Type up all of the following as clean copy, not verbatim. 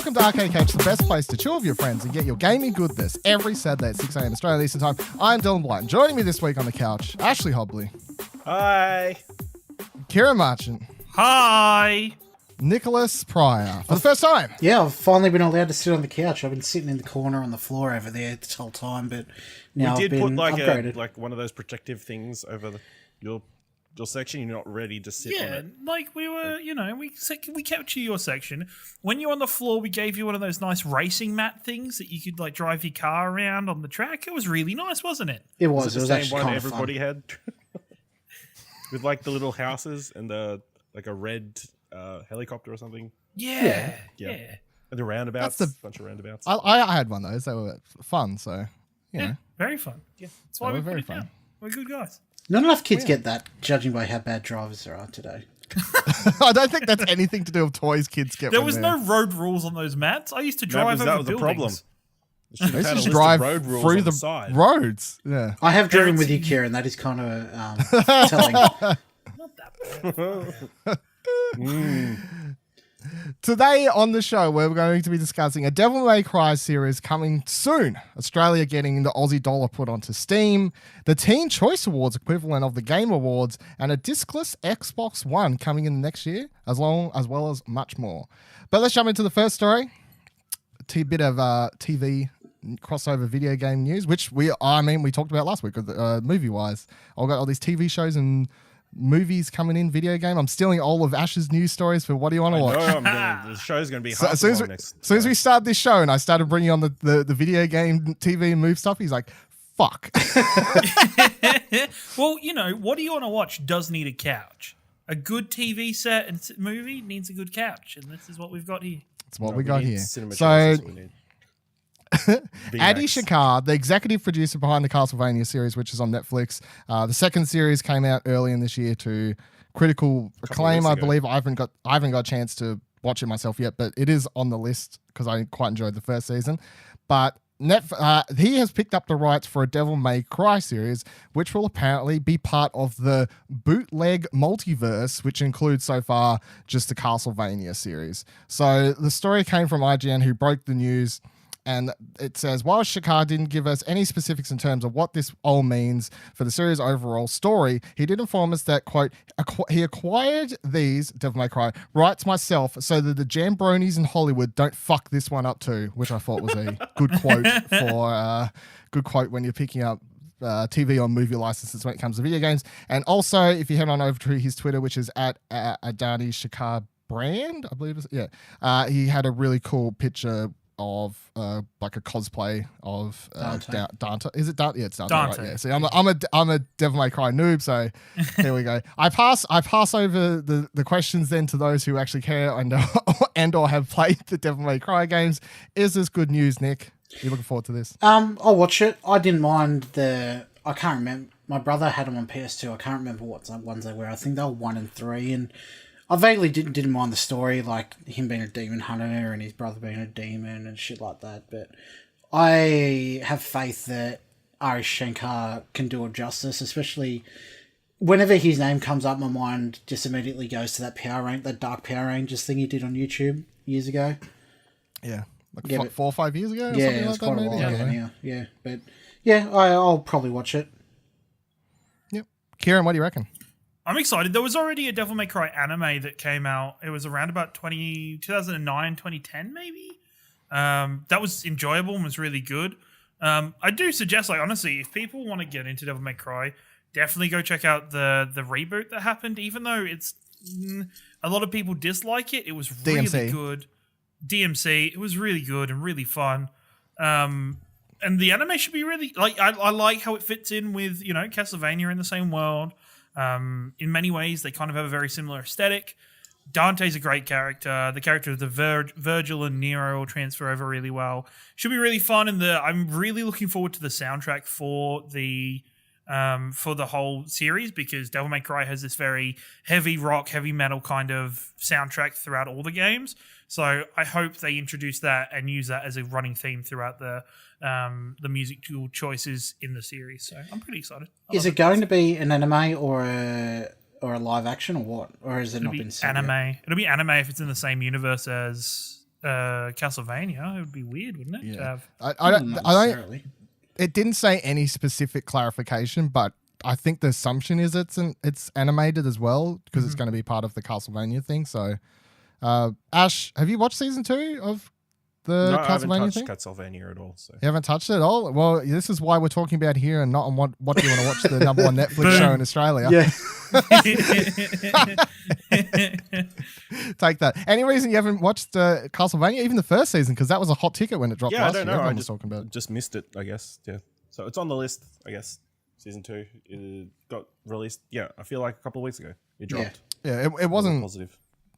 Welcome to Arcade Couch, the best place to chill with your friends and get your gaming goodness every Saturday at 6 a.m. Australian Eastern Time. I'm Dylan Blight. Joining me this week on the couch, Ashley Hobley. Hi. Ciaran Marchant. Hi. Nicholas Pryor. For the first time. Yeah, I've finally been allowed to sit on the couch. I've been sitting in the corner on the floor over there this whole time, but now we did I've been upgraded. like one of those protective things over your section. You're not ready to sit on it. Like we were, we kept you your section. When you're on the floor, we gave you one of those nice racing mat things that you could like drive your car around on the track. It was really nice, wasn't it? It was. It was It was the same actually one kind of everybody fun. had with like the little houses and the like a red helicopter or something. Yeah. And the roundabouts. Bunch of roundabouts. I had one of those. They were fun, so, you know. Very fun. Yeah. That's why They we were very put it fun. down. We're good guys. Not enough kids get that, judging by how bad drivers there are today. I don't think that's anything to do with toys kids get. There was no road rules on those mats. I used to drive over that was buildings. the problem. They used to just drive through the roads. Yeah. I have driven with you, Ciaran. That is kind of telling. Not that bad. Today on the show, we're going to be discussing a Devil May Cry series coming soon. Australia getting the Aussie dollar put onto Steam, the Teen Choice Awards equivalent of the Game Awards, and a discless Xbox One coming in the next year, as well as much more. But let's jump into the first story. A bit of TV crossover video game news, which we talked about last week, movie-wise. I've got all these TV shows and movies coming in, video game. I'm stealing all of Ash's news stories for what do you want to watch? The show's going to be As soon as we started this show and I started bringing on the video game, TV and move stuff, he's like, fuck. Well, what do you want to watch does need a couch. A good TV set and movie needs a good couch, and this is what we've got here. That's what we got here. Cinema So, choices we need. AUD Shankar, the executive producer behind the Castlevania series, which is on Netflix. The second series came out early in this year to critical acclaim, I believe. I haven't got a chance to watch it myself yet, but it is on the list because I quite enjoyed the first season. But he has picked up the rights for a Devil May Cry series, which will apparently be part of the bootleg multiverse, which includes so far just the Castlevania series. So the story came from IGN, who broke the news. And it says, while Shankar didn't give us any specifics in terms of what this all means for the series' overall story, he did inform us that, quote, he acquired these, Devil May Cry, rights myself so that the jambronis in Hollywood don't fuck this one up too, which I thought was a good quote when you're picking up TV or movie licenses when it comes to video games. And also, if you head on over to his Twitter, which is at Adani Shankar Brand, I believe he had a really cool picture of like a cosplay of Dante. Is it Dante? Yeah, it's Dante. Dante. Right? Yeah. See, I'm a Devil May Cry noob, so here we go. I pass over the questions then to those who actually care and or have played the Devil May Cry games. Is this good news, Nick? You looking forward to this? I'll watch it. I didn't mind I can't remember. My brother had them on PS2. I can't remember what ones they were. I think they were 1 and 3, and I vaguely didn't mind the story, like him being a demon hunter and his brother being a demon and shit like that. But I have faith that Ari Shankar can do it justice, especially whenever his name comes up, my mind just immediately goes to that Dark Power Rangers thing he did on YouTube years ago. Yeah, like 4 or 5 years ago. Or yeah, something it was like quite that, a while maybe? ago now. Yeah, but yeah, I'll probably watch it. Yep. Ciaran, what do you reckon? I'm excited. There was already a Devil May Cry anime that came out. It was around about 2009, 2010 maybe. That was enjoyable and was really good. I do suggest, like, honestly, if people want to get into Devil May Cry, definitely go check out the reboot that happened. Even though it's a lot of people dislike it, it was really good. DMC, it was really good and really fun. And the anime should be really like I like how it fits in with Castlevania in the same world. In many ways, they kind of have a very similar aesthetic. Dante's a great character. The character of the Virgil and Nero will transfer over really well. Should be really fun, and I'm really looking forward to the soundtrack for the whole series, because Devil May Cry has this very heavy rock, heavy metal kind of soundtrack throughout all the games. So I hope they introduce that and use that as a running theme throughout the musical choices in the series. So I'm pretty excited. Is it going to be an anime or a live action or what? Or has it not been said anime? yet? It'll be anime if it's in the same universe as Castlevania. It would be weird, wouldn't it? To have... I don't. necessarily. It didn't say any specific clarification, but I think the assumption is it's animated as well because it's going to be part of the Castlevania thing. So, Ash, have you watched season 2 of the No, Castlevania I haven't thing? touched Castlevania at all. So You haven't touched it at all? Well, this is why we're talking about here and not on what do you want to watch the number one Netflix show in Australia. Yeah. Take that. Any reason you haven't watched Castlevania, even the first season? Because that was a hot ticket when it dropped yeah, I last don't year. know. Everyone I was talking about it. just missed it. I guess. Yeah. So it's on the list. I guess season 2 it got released. Yeah, I feel like a couple of weeks ago it dropped. Yeah, it wasn't positive.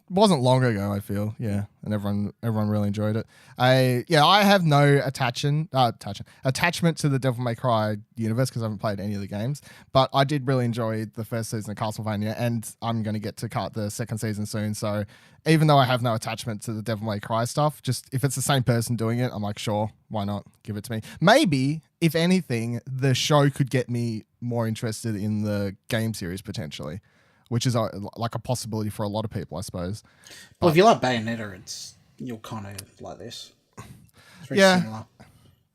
wasn't long ago, I feel. Yeah, and everyone really enjoyed it. I have no attachment to the Devil May Cry universe because I haven't played any of the games, but I did really enjoy the first season of Castlevania, and I'm going to get to cut the second season soon. So even though I have no attachment to the Devil May Cry stuff, just if it's the same person doing it, I'm like, sure, why not? Give it to me. Maybe, if anything, the show could get me more interested in the game series potentially, which is like a possibility for a lot of people, I suppose. Well, if you like Bayonetta, you'll kind of like this. It's very similar.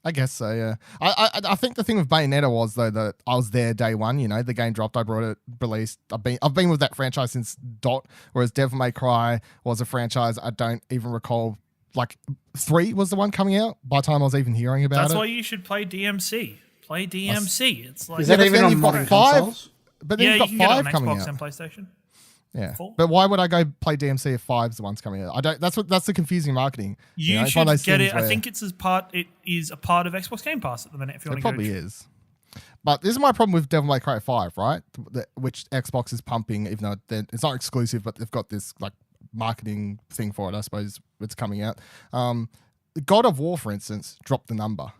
I guess so, yeah. I think the thing with Bayonetta was, though, that I was there day one, the game dropped, I brought it, released. I've been with that franchise since Dot, whereas Devil May Cry was a franchise I don't even recall. Like 3 was the one coming out by the time I was even hearing about it. That's why you should play DMC. Play DMC. It's like, is that even on modern consoles? But then yeah, you've you got can 5 get it on coming Xbox out. and PlayStation. Yeah, 4. but why would I go play DMC if 5's the one's coming out? I don't. That's the confusing marketing. You it's one of should those get things it. I where- think it is a part of Xbox Game Pass at the minute. If you want It to go, probably is. But this is my problem with Devil May Cry 5, right? Which Xbox is pumping, even though it's not exclusive, but they've got this like marketing thing for it. I suppose it's coming out. God of War, for instance, dropped the number.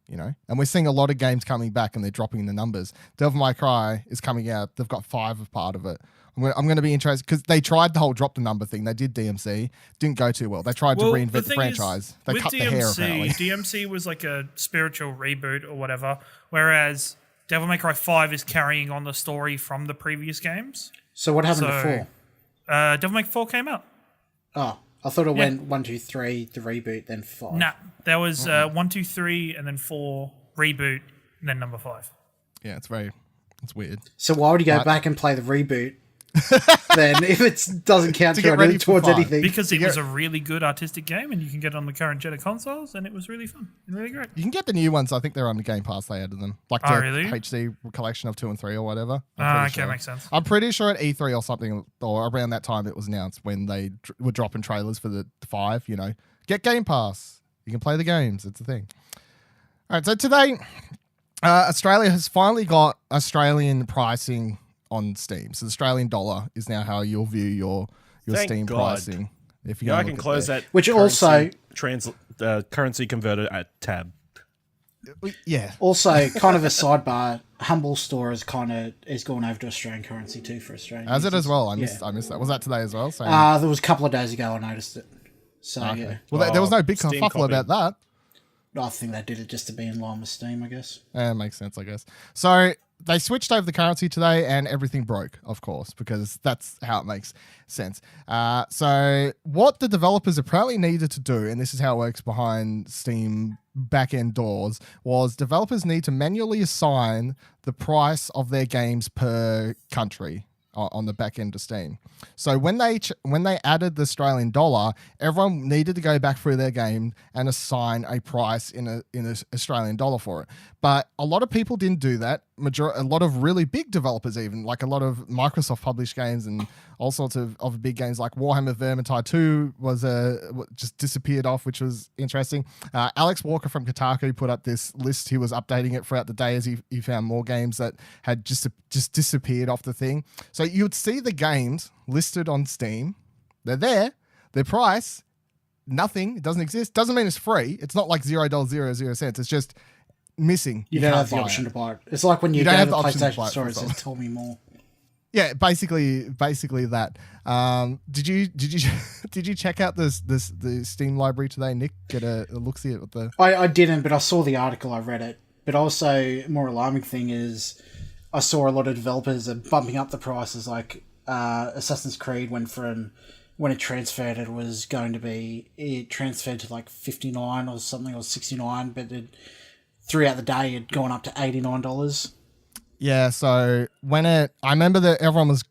And we're seeing a lot of games coming back and they're dropping the numbers. Devil May Cry is coming out. They've got 5 as part of it. I'm going to be interested because they tried the whole drop the number thing. They did DMC. Didn't go too well. They tried to reinvent the franchise. They cut the hair, apparently. DMC was like a spiritual reboot or whatever, whereas Devil May Cry 5 is carrying on the story from the previous games. So what happened to 4? Devil May Cry 4 came out. Oh, I thought it went 1, 2, 3, the reboot, then 5. Nah, there was 1, 2, 3, and then 4 reboot, and then number 5. Yeah, it's weird. So why would you go back and play the reboot then if it doesn't count To get ready towards for 5? anything? Because it was a really good artistic game, and you can get it on the current gen of consoles, and it was really fun and really great. You can get the new ones. I think they're on the Game Pass. They added them, like the really? HD collection of 2 and 3 or whatever. Okay, makes sense. I'm pretty sure at E3 or something, or around that time, it was announced when they were dropping trailers for the 5. Get Game Pass. You can play the games. It's a thing. All right. So today, Australia has finally got Australian pricing on Steam. So the Australian dollar is now how you'll view your Thank Steam God. pricing. If you I can close that. Which currency currency converter at tab. Yeah. Also, kind of a sidebar, Humble Store is gone over to Australian currency too for Australian As it users. as well. I missed that. Was that today as well? So, There was a couple of days ago I noticed it. So yeah, well, there was no big Steam kerfuffle copy. about that. I think they did it just to be in line with Steam, I guess. It makes sense, I guess. So they switched over the currency today and everything broke, of course, because that's how it makes sense. So what the developers apparently needed to do, and this is how it works behind Steam back-end doors, was developers need to manually assign the price of their games per country on the back end of Steam. So when they added the Australian dollar, everyone needed to go back through their game and assign a price in a Australian dollar for it. But a lot of people didn't do that. A lot of really big developers, even like a lot of Microsoft published games and all sorts of big games like Warhammer Vermintide 2 was just disappeared off, which was interesting. Alex Walker from Kotaku put up this list. He was updating it throughout the day as he found more games that had just disappeared off the thing. So you would see the games listed on Steam. They're there. Their price, nothing. It doesn't exist. Doesn't mean it's free. It's not like $0.00. It's just missing. You don't have the option to buy it. It's like when you go to the PlayStation store, it says "Tell me more." Yeah, basically that. Did you check out the Steam library today, Nick? Get a look-see at the. I didn't, but I saw the article. I read it. But also, more alarming thing is, I saw a lot of developers are bumping up the prices. Like Assassin's Creed went when it transferred, it transferred to like 59 or something, or 69, but throughout the day it'd gone up to $89. Yeah, so I remember that everyone was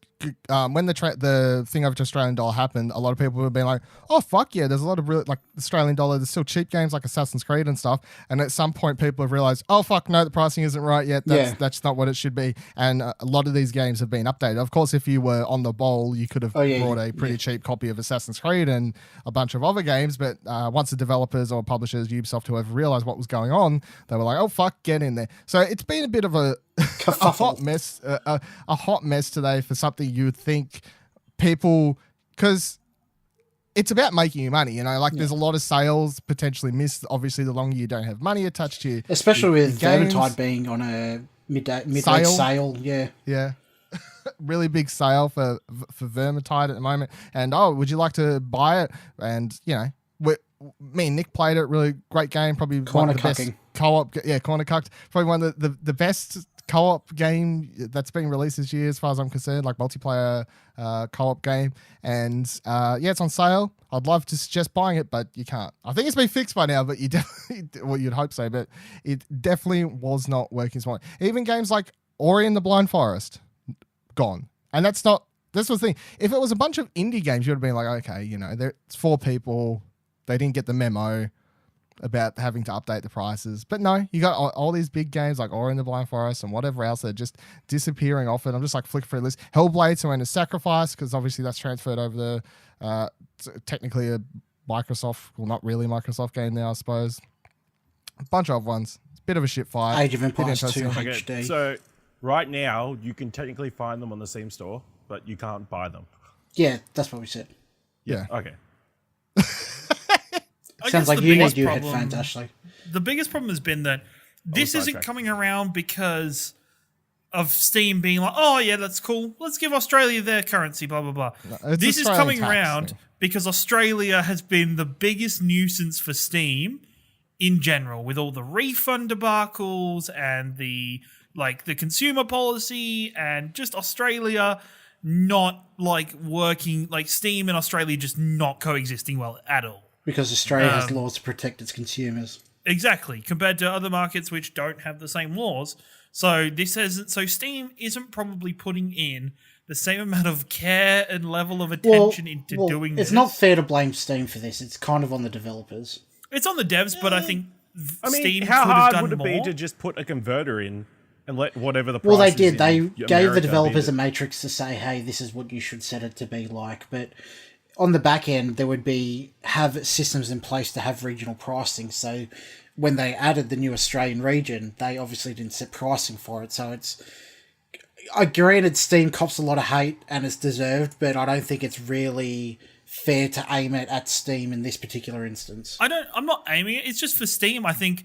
when the thing over to Australian dollar happened, a lot of people were being like, "Oh fuck yeah!" There's a lot of really like Australian dollar. There's still cheap games like Assassin's Creed and stuff. And at some point, people have realized, "Oh fuck, no, the pricing isn't right yet. That's not what it should be." And a lot of these games have been updated. Of course, if you were on the ball, you could have bought a pretty cheap copy of Assassin's Creed and a bunch of other games. But once the developers or publishers, Ubisoft, whoever, realized what was going on, they were like, "Oh fuck, get in there." So it's been a bit of a hot mess today for something you would think people, because it's about making you money, there's a lot of sales potentially missed. Obviously, the longer you don't have money attached to you, especially with Vermintide being on a midweek sale. Yeah. Really big sale for Vermintide at the moment. And would you like to buy it? And me and Nick played it. Really great game. Probably corner one of the cucking. Best co-op. Yeah, corner cucked. Probably one of the best co-op game that's been released this year, as far as I'm concerned. Like multiplayer co-op game, and it's on sale. I'd love to suggest buying it, but you can't. I think it's been fixed by now, but you definitely, well, you'd hope so, but it definitely was not working smart. Even games like Ori and the Blind Forest, gone. And that's the thing. If it was a bunch of indie games, you would have been like, okay, it's 4 people. They didn't get the memo about having to update the prices. But no, you got all these big games like Ori and the Blind Forest and whatever else that are just disappearing off it. I'm just like flick through a list. Hellblade, so in a Sacrifice, because obviously that's transferred over technically a Microsoft, well, not really Microsoft game now, I suppose. A bunch of ones. It's a bit of a shit fight. Age of Empires 2 HD. So right now, you can technically find them on the Steam store, but you can't buy them. Yeah, that's what we said. Yeah. Okay. Sounds like you need new headphones, Ashley. The biggest problem has been that this isn't coming around because of Steam being like, oh, yeah, that's cool. Let's give Australia their currency, blah, blah, blah. No, this is coming around because Australia has been the biggest nuisance for Steam in general, with all the refund debacles and the consumer policy, and just Australia not working, Steam and Australia just not coexisting well at all. Because Australia has laws to protect its consumers. Exactly, compared to other markets which don't have the same laws. So Steam isn't probably putting in the same amount of care and level of attention into doing this. It's not fair to blame Steam for this. It's kind of on the developers. It's on the devs, but I think Steam how could have hard done would it more. be to just put a converter in and let whatever the price Well, they is did. They in gave America the developers be a matrix to say, hey, this is what you should set it to be like. But on the back end, there would have systems in place to have regional pricing. So when they added the new Australian region, they obviously didn't set pricing for it. So granted, Steam cops a lot of hate and it's deserved, but I don't think it's really fair to aim it at Steam in this particular instance. I'm not aiming it. It's just for Steam. I think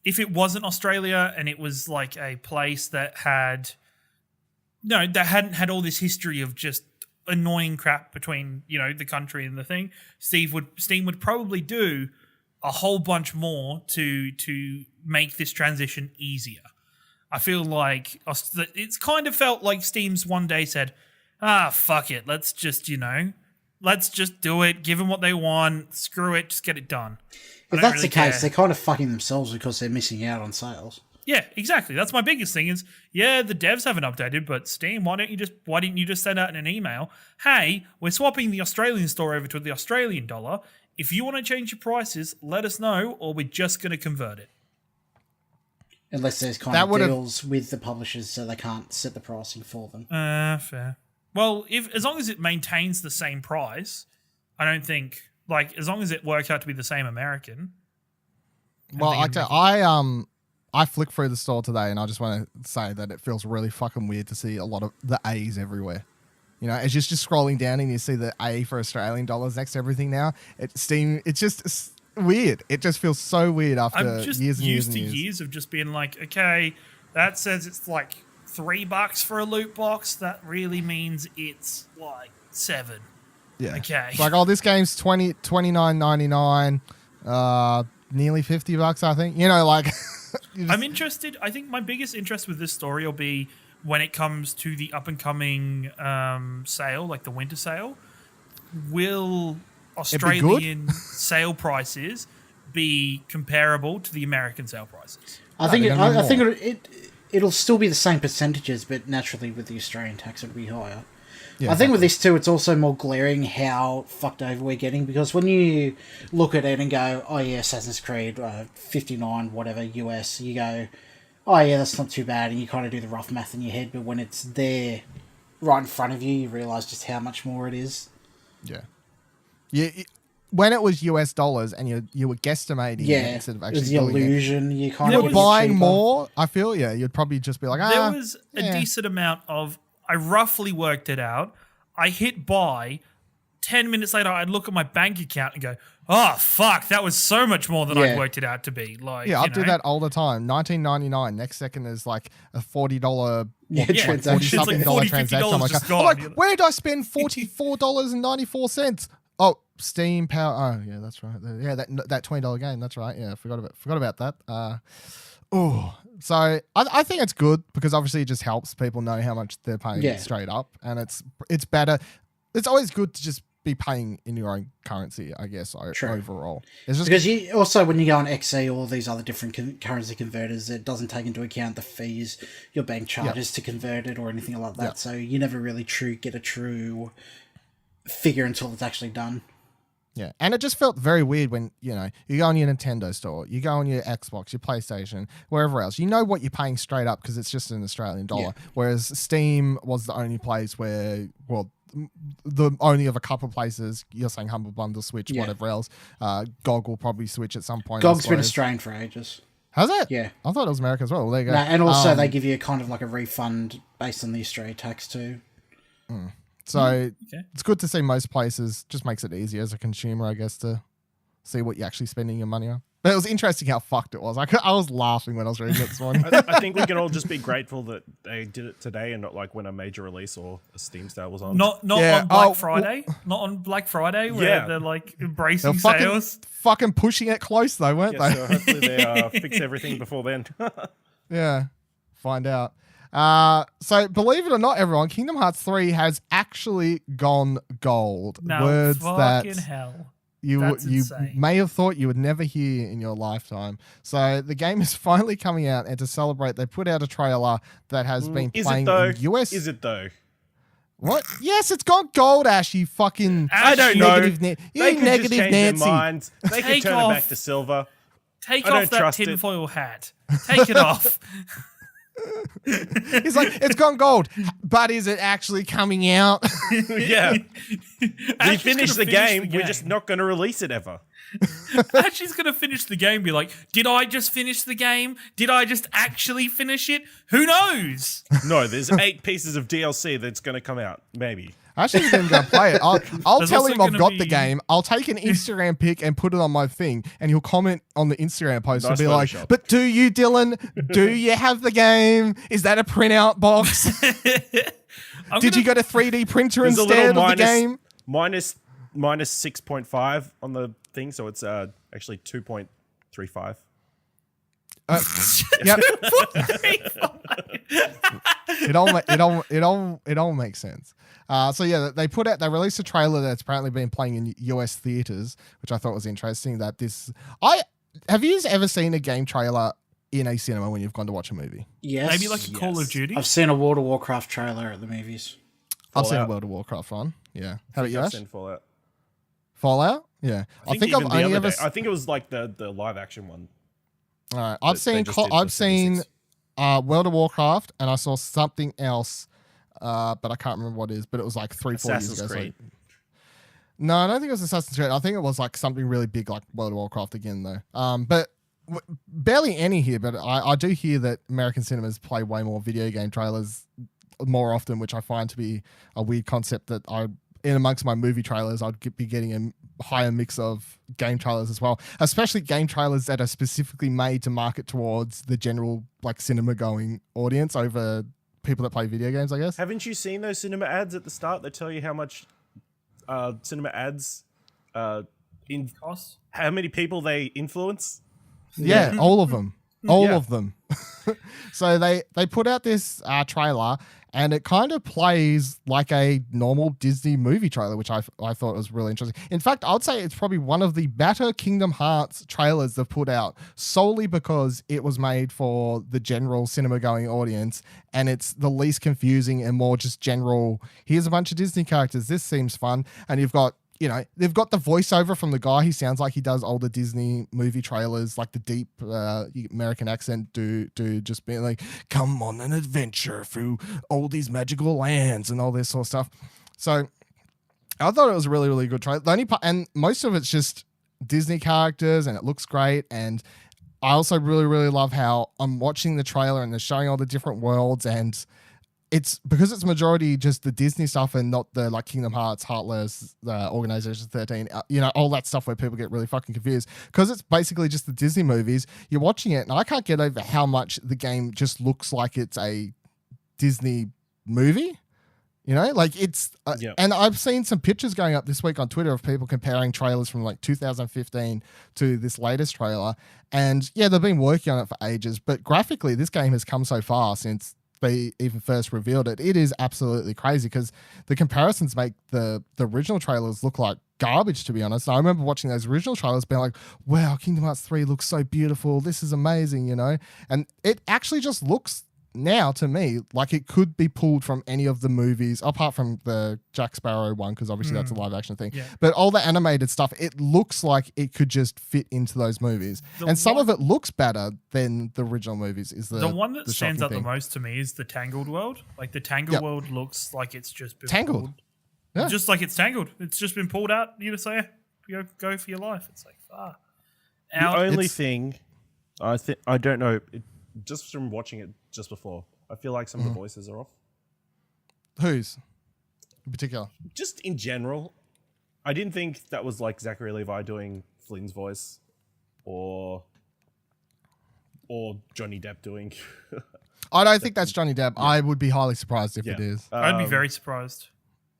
if it wasn't Australia and it was like a place that hadn't had all this history of just annoying crap between the country and the thing, Steam would probably do a whole bunch more to make this transition easier. I feel like it's kind of felt like Steam's one day said, fuck it, let's just do it, give them what they want, screw it, just get it done. If that's the case, they're kind of fucking themselves because they're missing out on sales. Yeah, exactly. That's my biggest thing is, the devs haven't updated, but Steam, why didn't you just send out an email? Hey, we're swapping the Australian store over to the Australian dollar. If you want to change your prices, let us know, or we're just going to convert it. Unless there's kind of deals with the publishers so they can't set the pricing for them. Fair. Well, as long as it maintains the same price, I don't think, as long as it works out to be the same American. Well, I flicked through the store today and I just want to say that it feels really fucking weird to see a lot of the A's everywhere. As you're just scrolling down and you see the A for Australian dollars next to everevering now. It's weird. It just feels so weird after I'm just years and years used and to years. years of just being like, okay, that says it's like $3 for a loot box. That really means it's like $7. Yeah. Okay. It's like, this game's $29.99, nearly $50, I think. I'm interested. I think my biggest interest with this story will be when it comes to the up and coming sale, like the winter sale. will Australian sale prices be comparable to the American sale prices? I think it'll still be the same percentages, but naturally with the Australian tax it'll be higher. Yeah, I think with this too, it's also more glaring how fucked over we're getting, because when you look at it and go, oh yeah, Assassin's Creed 59 whatever US, you go, oh yeah, that's not too bad, and you kind of do the rough math in your head, but when it's there right in front of you, you realise just how much more it is. Yeah. When it was US dollars and you were guesstimating instead of actually it was the illusion. You kind of buying more. I feel you'd probably just be like, there was a decent amount of. I roughly worked it out. I hit buy. 10 minutes later, I'd look at my bank account and go, "Oh fuck, that was so much more than I'd worked it out to be." Like, I do that all the time. $19.99. Next second is like a $40 transaction. Something dollar transaction. I'm like, where did I spend $44.94? Oh, Steam Power. Oh, yeah, that's right. Yeah, that $20 game. That's right. Yeah, forgot about that. So I think it's good because obviously it just helps people know how much they're paying straight up, and it's better. It's always good to just be paying in your own currency, I guess. Overall, it's just because you also, when you go on XE or these other different currency converters, it doesn't take into account the fees your bank charges to convert it or anything like that. So you never really get a true figure until it's actually done. Yeah, and it just felt very weird when, you go on your Nintendo store, you go on your Xbox, your PlayStation, wherever else. You know what you're paying straight up because it's just an Australian dollar. Whereas Steam was the only place where, the only of a couple of places, you're saying Humble Bundle, Switch, whatever else. GOG will probably switch at some point. GOG's been Australian for ages. Has it? Yeah. I thought it was America as well. There you go. And also they give you kind of like a refund based on the Australia tax too. So it's good to see most places. Just makes it easier as a consumer, I guess, to see what you're actually spending your money on. But it was interesting how fucked it was. I was laughing when I was reading it this morning. I think we can all just be grateful that they did it today and not like when a major release or a Steam sale was on. Not on Black Friday. Not on Black Friday where they're like embracing sales. Fucking pushing it close though, weren't they? So hopefully they fix everything before then. Yeah. Find out. So believe it or not, everyone, Kingdom Hearts 3 has actually gone gold. No, words fucking that hell. you may have thought you would never hear in your lifetime. So the game is finally coming out, and to celebrate, they put out a trailer that has been playing in US. Is it though? What? Yes, it's gone gold, Ash. You fucking. I don't know. They could negative just change Nancy. their minds. They can turn it back to silver. Take off that tinfoil hat. Take it off. He's like, it's gone gold, but is it actually coming out? Yeah. We finished the game. We're just not going to release it ever. She's going to finish the game, be like, did I just finish the game? Did I just actually finish it? Who knows? No, there's 8 pieces of DLC that's going to come out. Maybe. Actually, he's going to play it. I'll tell him I've got the game. I'll take an Instagram pic and put it on my thing, and he'll comment on the Instagram post and be like, but do you, Dylan? Do you have the game? Is that a printout box? Did you go to 3D printer instead of the game? Minus 6.5 on the thing, so it's actually 2.35. Yep. It all makes sense. So yeah, they released a trailer that's apparently been playing in US theaters, which I thought was interesting. Have you ever seen a game trailer in a cinema when you've gone to watch a movie? Yes. Maybe like a Call of Duty? I've seen a World of Warcraft trailer at the movies. I've seen a World of Warcraft one. Yeah. How about you, Ash? Fallout. Fallout? Yeah. I think I've only ever. I think it was like the live action one. All right. I've seen World of Warcraft, and I saw something else, but I can't remember what it is. But it was like 3-4 years ago. Creed. No, I don't think it was Assassin's Creed. I think it was like something really big, like World of Warcraft again, though. But barely any here. But I do hear that American cinemas play way more video game trailers more often, which I find to be a weird concept. That in amongst my movie trailers, I'd be getting a higher mix of game trailers as well, especially game trailers that are specifically made to market towards the general like cinema going audience over people that play video games, I guess. Haven't you seen those cinema ads at the start that tell you how much cinema ads cost? How many people they influence? Yeah, all of them. All of them. So they put out this trailer, and it kind of plays like a normal Disney movie trailer, which I thought was really interesting. In fact, I'd say it's probably one of the better Kingdom Hearts trailers they've put out, solely because it was made for the general cinema-going audience, and it's the least confusing and more just general, here's a bunch of Disney characters, this seems fun, and you've got, you know, they've got the voiceover from the guy. He sounds like he does older Disney movie trailers, like the deep American accent do just being like, come on an adventure through all these magical lands and all this sort of stuff. So I thought it was a really, really good trailer. The only part, and most of it's just Disney characters, and it looks great. And I also really, really love how I'm watching the trailer and they're showing all the different worlds, and it's because it's majority just the Disney stuff and not the like Kingdom Hearts, Heartless, Organization 13, you know, all that stuff where people get really fucking confused. Because it's basically just the Disney movies. You're watching it, and I can't get over how much the game just looks like it's a Disney movie. You know, like it's, and I've seen some pictures going up this week on Twitter of people comparing trailers from like 2015 to this latest trailer. And yeah, they've been working on it for ages, but graphically, this game has come so far since they even first revealed it. It is absolutely crazy because the comparisons make the original trailers look like garbage, to be honest. I remember watching those original trailers being like, wow, Kingdom Hearts 3 looks so beautiful. This is amazing, you know? And it actually just looks now to me like it could be pulled from any of the movies, apart from the Jack Sparrow one, because obviously that's a live action thing. Yeah. But all the animated stuff, it looks like it could just fit into those movies. And some of it looks better than the original movies. Is the one that stands out the most to me is the Tangled world. Like the Tangled world looks like it's just been Tangled. Pulled. Yeah. Just like it's Tangled. It's just been pulled out. You just say, go for your life. It's like, The only thing, I don't know, just from watching it just before, I feel like some of the voices are off. Whose? In particular? Just in general. I didn't think that was like Zachary Levi doing Flynn's voice or Johnny Depp doing... I don't think that's Johnny Depp. Yeah. I would be highly surprised if it is. I'd be very surprised.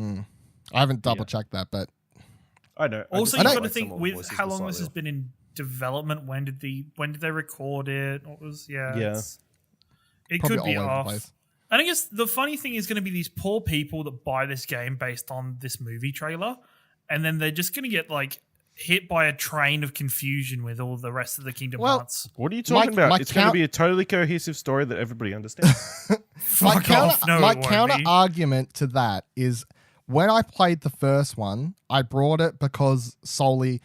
I haven't double-checked that, but... I know. Also, you've got to think with how long this has been in development. When did they record it? What was it probably could be all over off. the place. And I guess the funny thing is going to be these poor people that buy this game based on this movie trailer, and then they're just going to get like hit by a train of confusion with all the rest of the Kingdom Hearts. What are you talking about? It's going to be a totally cohesive story that everybody understands. My counter argument to that is when I played the first one, I brought it because solely,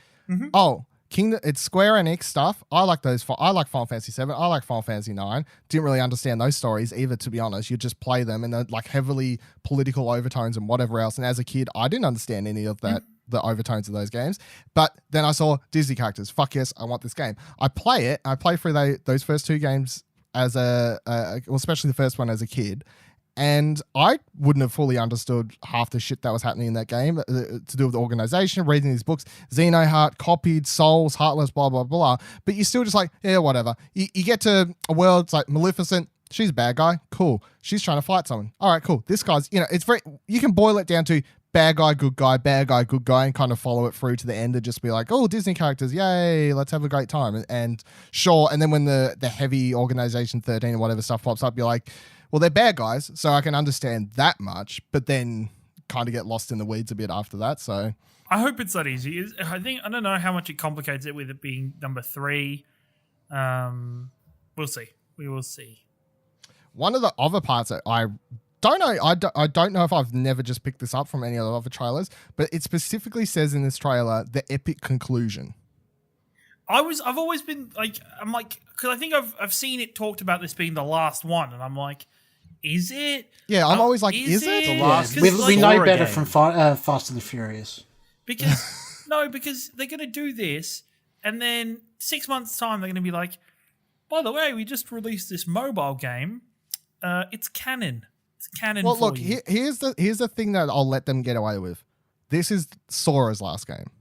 it's Square Enix stuff. I like those. I like Final Fantasy 7. I like Final Fantasy 9. Didn't really understand those stories either, to be honest. You just play them and they're like heavily political overtones and whatever else. And as a kid, I didn't understand any of that, the overtones of those games. But then I saw Disney characters. Fuck yes, I want this game. I play it. I play through those first two games as especially the first one as a kid. And I wouldn't have fully understood half the shit that was happening in that game to do with the organization, reading these books, Xenoheart, copied, Souls, Heartless, blah, blah, blah. But you're still just like, yeah, whatever. You get to a world, it's like Maleficent, she's a bad guy, cool. She's trying to fight someone. All right, cool. This guy's, it's very, you can boil it down to bad guy, good guy, and kind of follow it through to the end and just be like, oh, Disney characters, yay, let's have a great time. And sure, and then when the heavy Organization 13 or whatever stuff pops up, you're like, well, they're bad guys, so I can understand that much, but then kind of get lost in the weeds a bit after that. So I hope it's that easy. I don't know how much it complicates it with it being number 3. We'll see. We will see. One of the other parts that I don't know, I don't know if I've never just picked this up from any of the other trailers, but it specifically says in this trailer the epic conclusion. I've always been like, I'm like, because I think I've seen it talked about this being the last one, and I'm like, is it? Yeah, I'm always like, is it? The last? We know better from Fast and the Furious. Because because they're going to do this, and then 6 months' time they're going to be like, by the way, we just released this mobile game. It's canon. It's canon. Well, for look, you. here's the thing that I'll let them get away with. This is Sora's last game.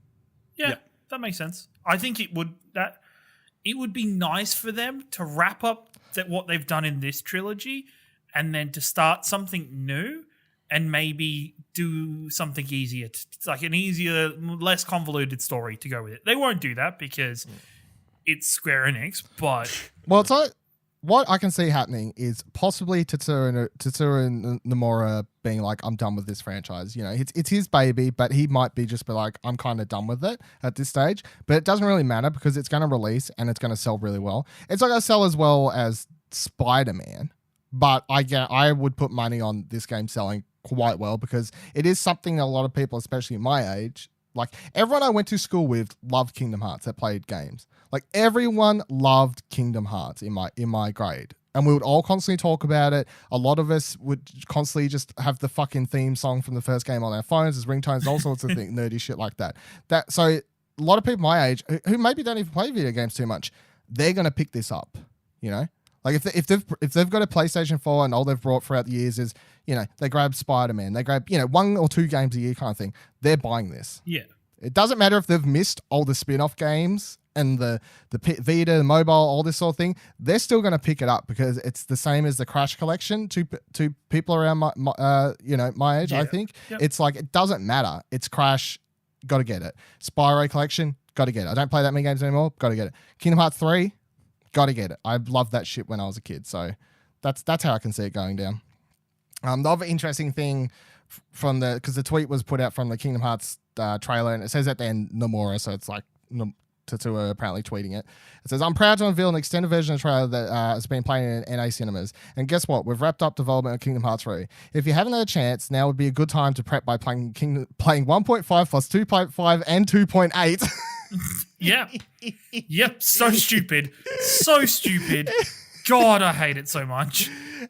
Yeah, that makes sense. I think it would be nice for them to wrap up what they've done in this trilogy, and then to start something new, and maybe do something easier. It's like an easier, less convoluted story to go with it. They won't do that because it's Square Enix, but Well, it's like, what I can see happening is possibly Tetsuya Nomura being like, I'm done with this franchise. You know, it's his baby, but he might be like, I'm kind of done with it at this stage. But it doesn't really matter because it's going to release and it's going to sell really well. It's not going to sell as well as Spider-Man, but I would put money on this game selling quite well because it is something that a lot of people, especially my age, like everyone I went to school with loved Kingdom Hearts that played games. Like everyone loved Kingdom Hearts in my grade. And we would all constantly talk about it. A lot of us would constantly just have the fucking theme song from the first game on our phones as ringtones, all sorts of things, nerdy shit like that. So a lot of people my age who maybe don't even play video games too much, they're gonna pick this up, you know? Like if they've got a PlayStation 4 and all they've brought throughout the years is, you know, they grab Spider-Man, they grab, you know, 1 or 2 games a year kind of thing, they're buying this. yeah. It doesn't matter if they've missed all the spin-off games and the Vita, the mobile, all this sort of thing. They're still going to pick it up because it's the same as the Crash collection to people around my age. Yeah. I think Yep. it's like it doesn't matter. It's Crash, got to get it. Spyro collection, got to get it. I don't play that many games anymore, got to get it. Kingdom Hearts 3, got to get it. I loved that shit when I was a kid, so that's how I can see it going down. The other interesting thing from because the tweet was put out from the Kingdom Hearts trailer, and it says at the end Nomura, so it's like Tetsuya apparently tweeting it. It says, I'm proud to unveil an extended version of the trailer that has been playing in NA cinemas. And guess what? We've wrapped up development of Kingdom Hearts 3. If you haven't had a chance, now would be a good time to prep by playing 1.5 plus 2.5 and 2.8. Yeah. Yep. So stupid. So stupid. God, I hate it so much.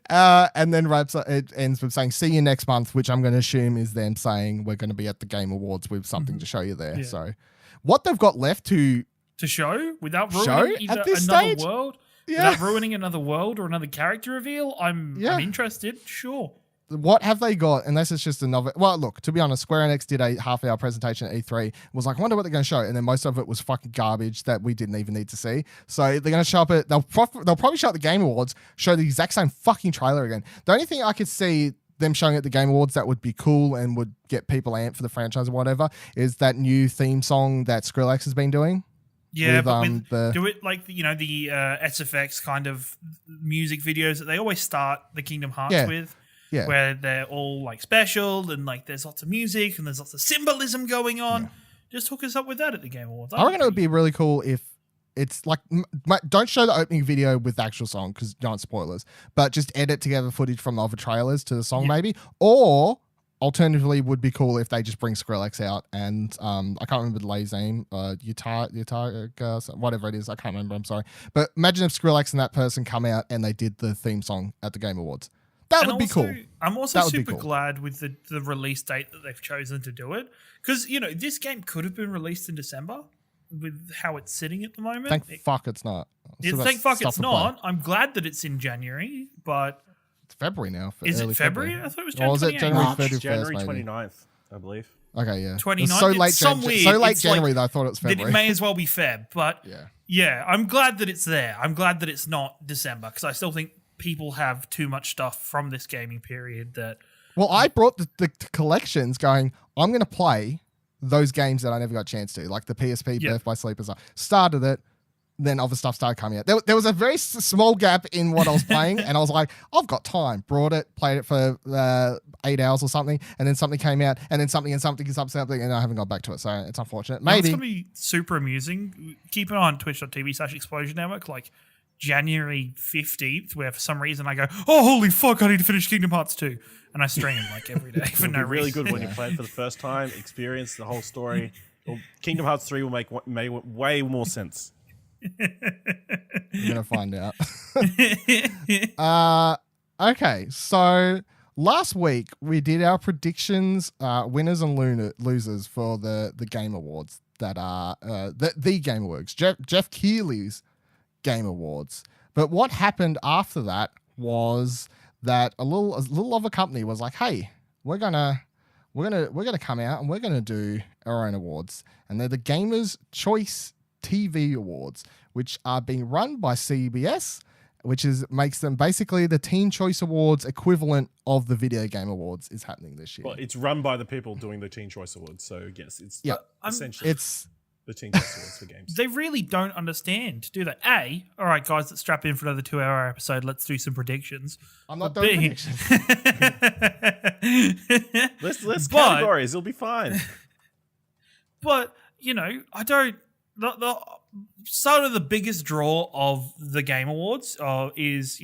And then it ends with saying, see you next month, which I'm going to assume is them saying we're going to be at the Game Awards with something to show you there. Yeah. So what they've got left to show without ruining at this another stage? world, Yeah. without ruining another world or another character reveal, I'm interested. Sure. What have they got? Unless it's just another. Well, look, to be honest, Square Enix did a half-hour presentation at E3. Was like, I wonder what they're going to show, and then most of it was fucking garbage that we didn't even need to see. So they're going to show up at. They'll probably show up at the Game Awards, show the exact same fucking trailer again. The only thing I could see them showing at the Game Awards that would be cool and would get people amped for the franchise or whatever is that new theme song that Skrillex has been doing. Yeah, do it like the SFX kind of music videos that they always start the Kingdom Hearts with. Yeah. Where they're all like special and like there's lots of music and there's lots of symbolism going on. Yeah. Just hook us up with that at the Game Awards. I reckon it would be really cool if it's like, don't show the opening video with the actual song because don't spoilers, but just edit together footage from the other trailers to the song maybe. Or alternatively would be cool if they just bring Skrillex out and I can't remember the lady's name, Utah, whatever it is. I can't remember. I'm sorry. But imagine if Skrillex and that person come out and they did the theme song at the Game Awards. That would be cool. I'm also super glad with the release date that they've chosen to do it. Because, you know, this game could have been released in December with how it's sitting at the moment. Thank fuck it's not. Thank fuck it's not. I'm glad that it's in January, but... It's February now. Is it February? I thought it was January. Or was it January 31st? January 29th, I believe. Okay, yeah. 29th. So late, So late January that I thought it was February. It may as well be Feb, but yeah, I'm glad that it's there. I'm glad that it's not December because I still think people have too much stuff from this gaming period that... Well, I brought the collections going, I'm going to play those games that I never got a chance to, like the PSP Birth by Sleep and stuff. Started it, then other stuff started coming out. There was a very small gap in what I was playing, and I was like, I've got time. Brought it, played it for 8 hours or something, and then something came out, and then something, and I haven't got back to it, so it's unfortunate. Maybe. It's going to be super amusing. Keep an eye on twitch.tv/Explosion Network, like January 15th, where for some reason I go, oh, holy fuck, I need to finish Kingdom Hearts 2. And I stream like every day for no reason. Really good when you play it for the first time, experience the whole story. Well, Kingdom Hearts 3 will make way more sense. We're going to find out. Okay, so last week we did our predictions, winners and losers for the Game Awards that are the Game Awards, Jeff Keighley's Game Awards. But what happened after that was that a little of a company was like, hey, we're gonna come out and we're gonna do our own awards, and they're the Gamers Choice TV Awards, which are being run by CBS, which makes them basically the Teen Choice Awards equivalent of the Video Game Awards is happening this year. Well, it's run by the people doing the Teen Choice Awards, so yes, it's essentially the Teen Choice Awards for games. They really don't understand, do they? All right, guys, let's strap in for another 2-hour episode. Let's do some predictions. I'm not doing predictions. Let's categories. It'll be fine. But, I don't... The sort of the biggest draw of the Game Awards is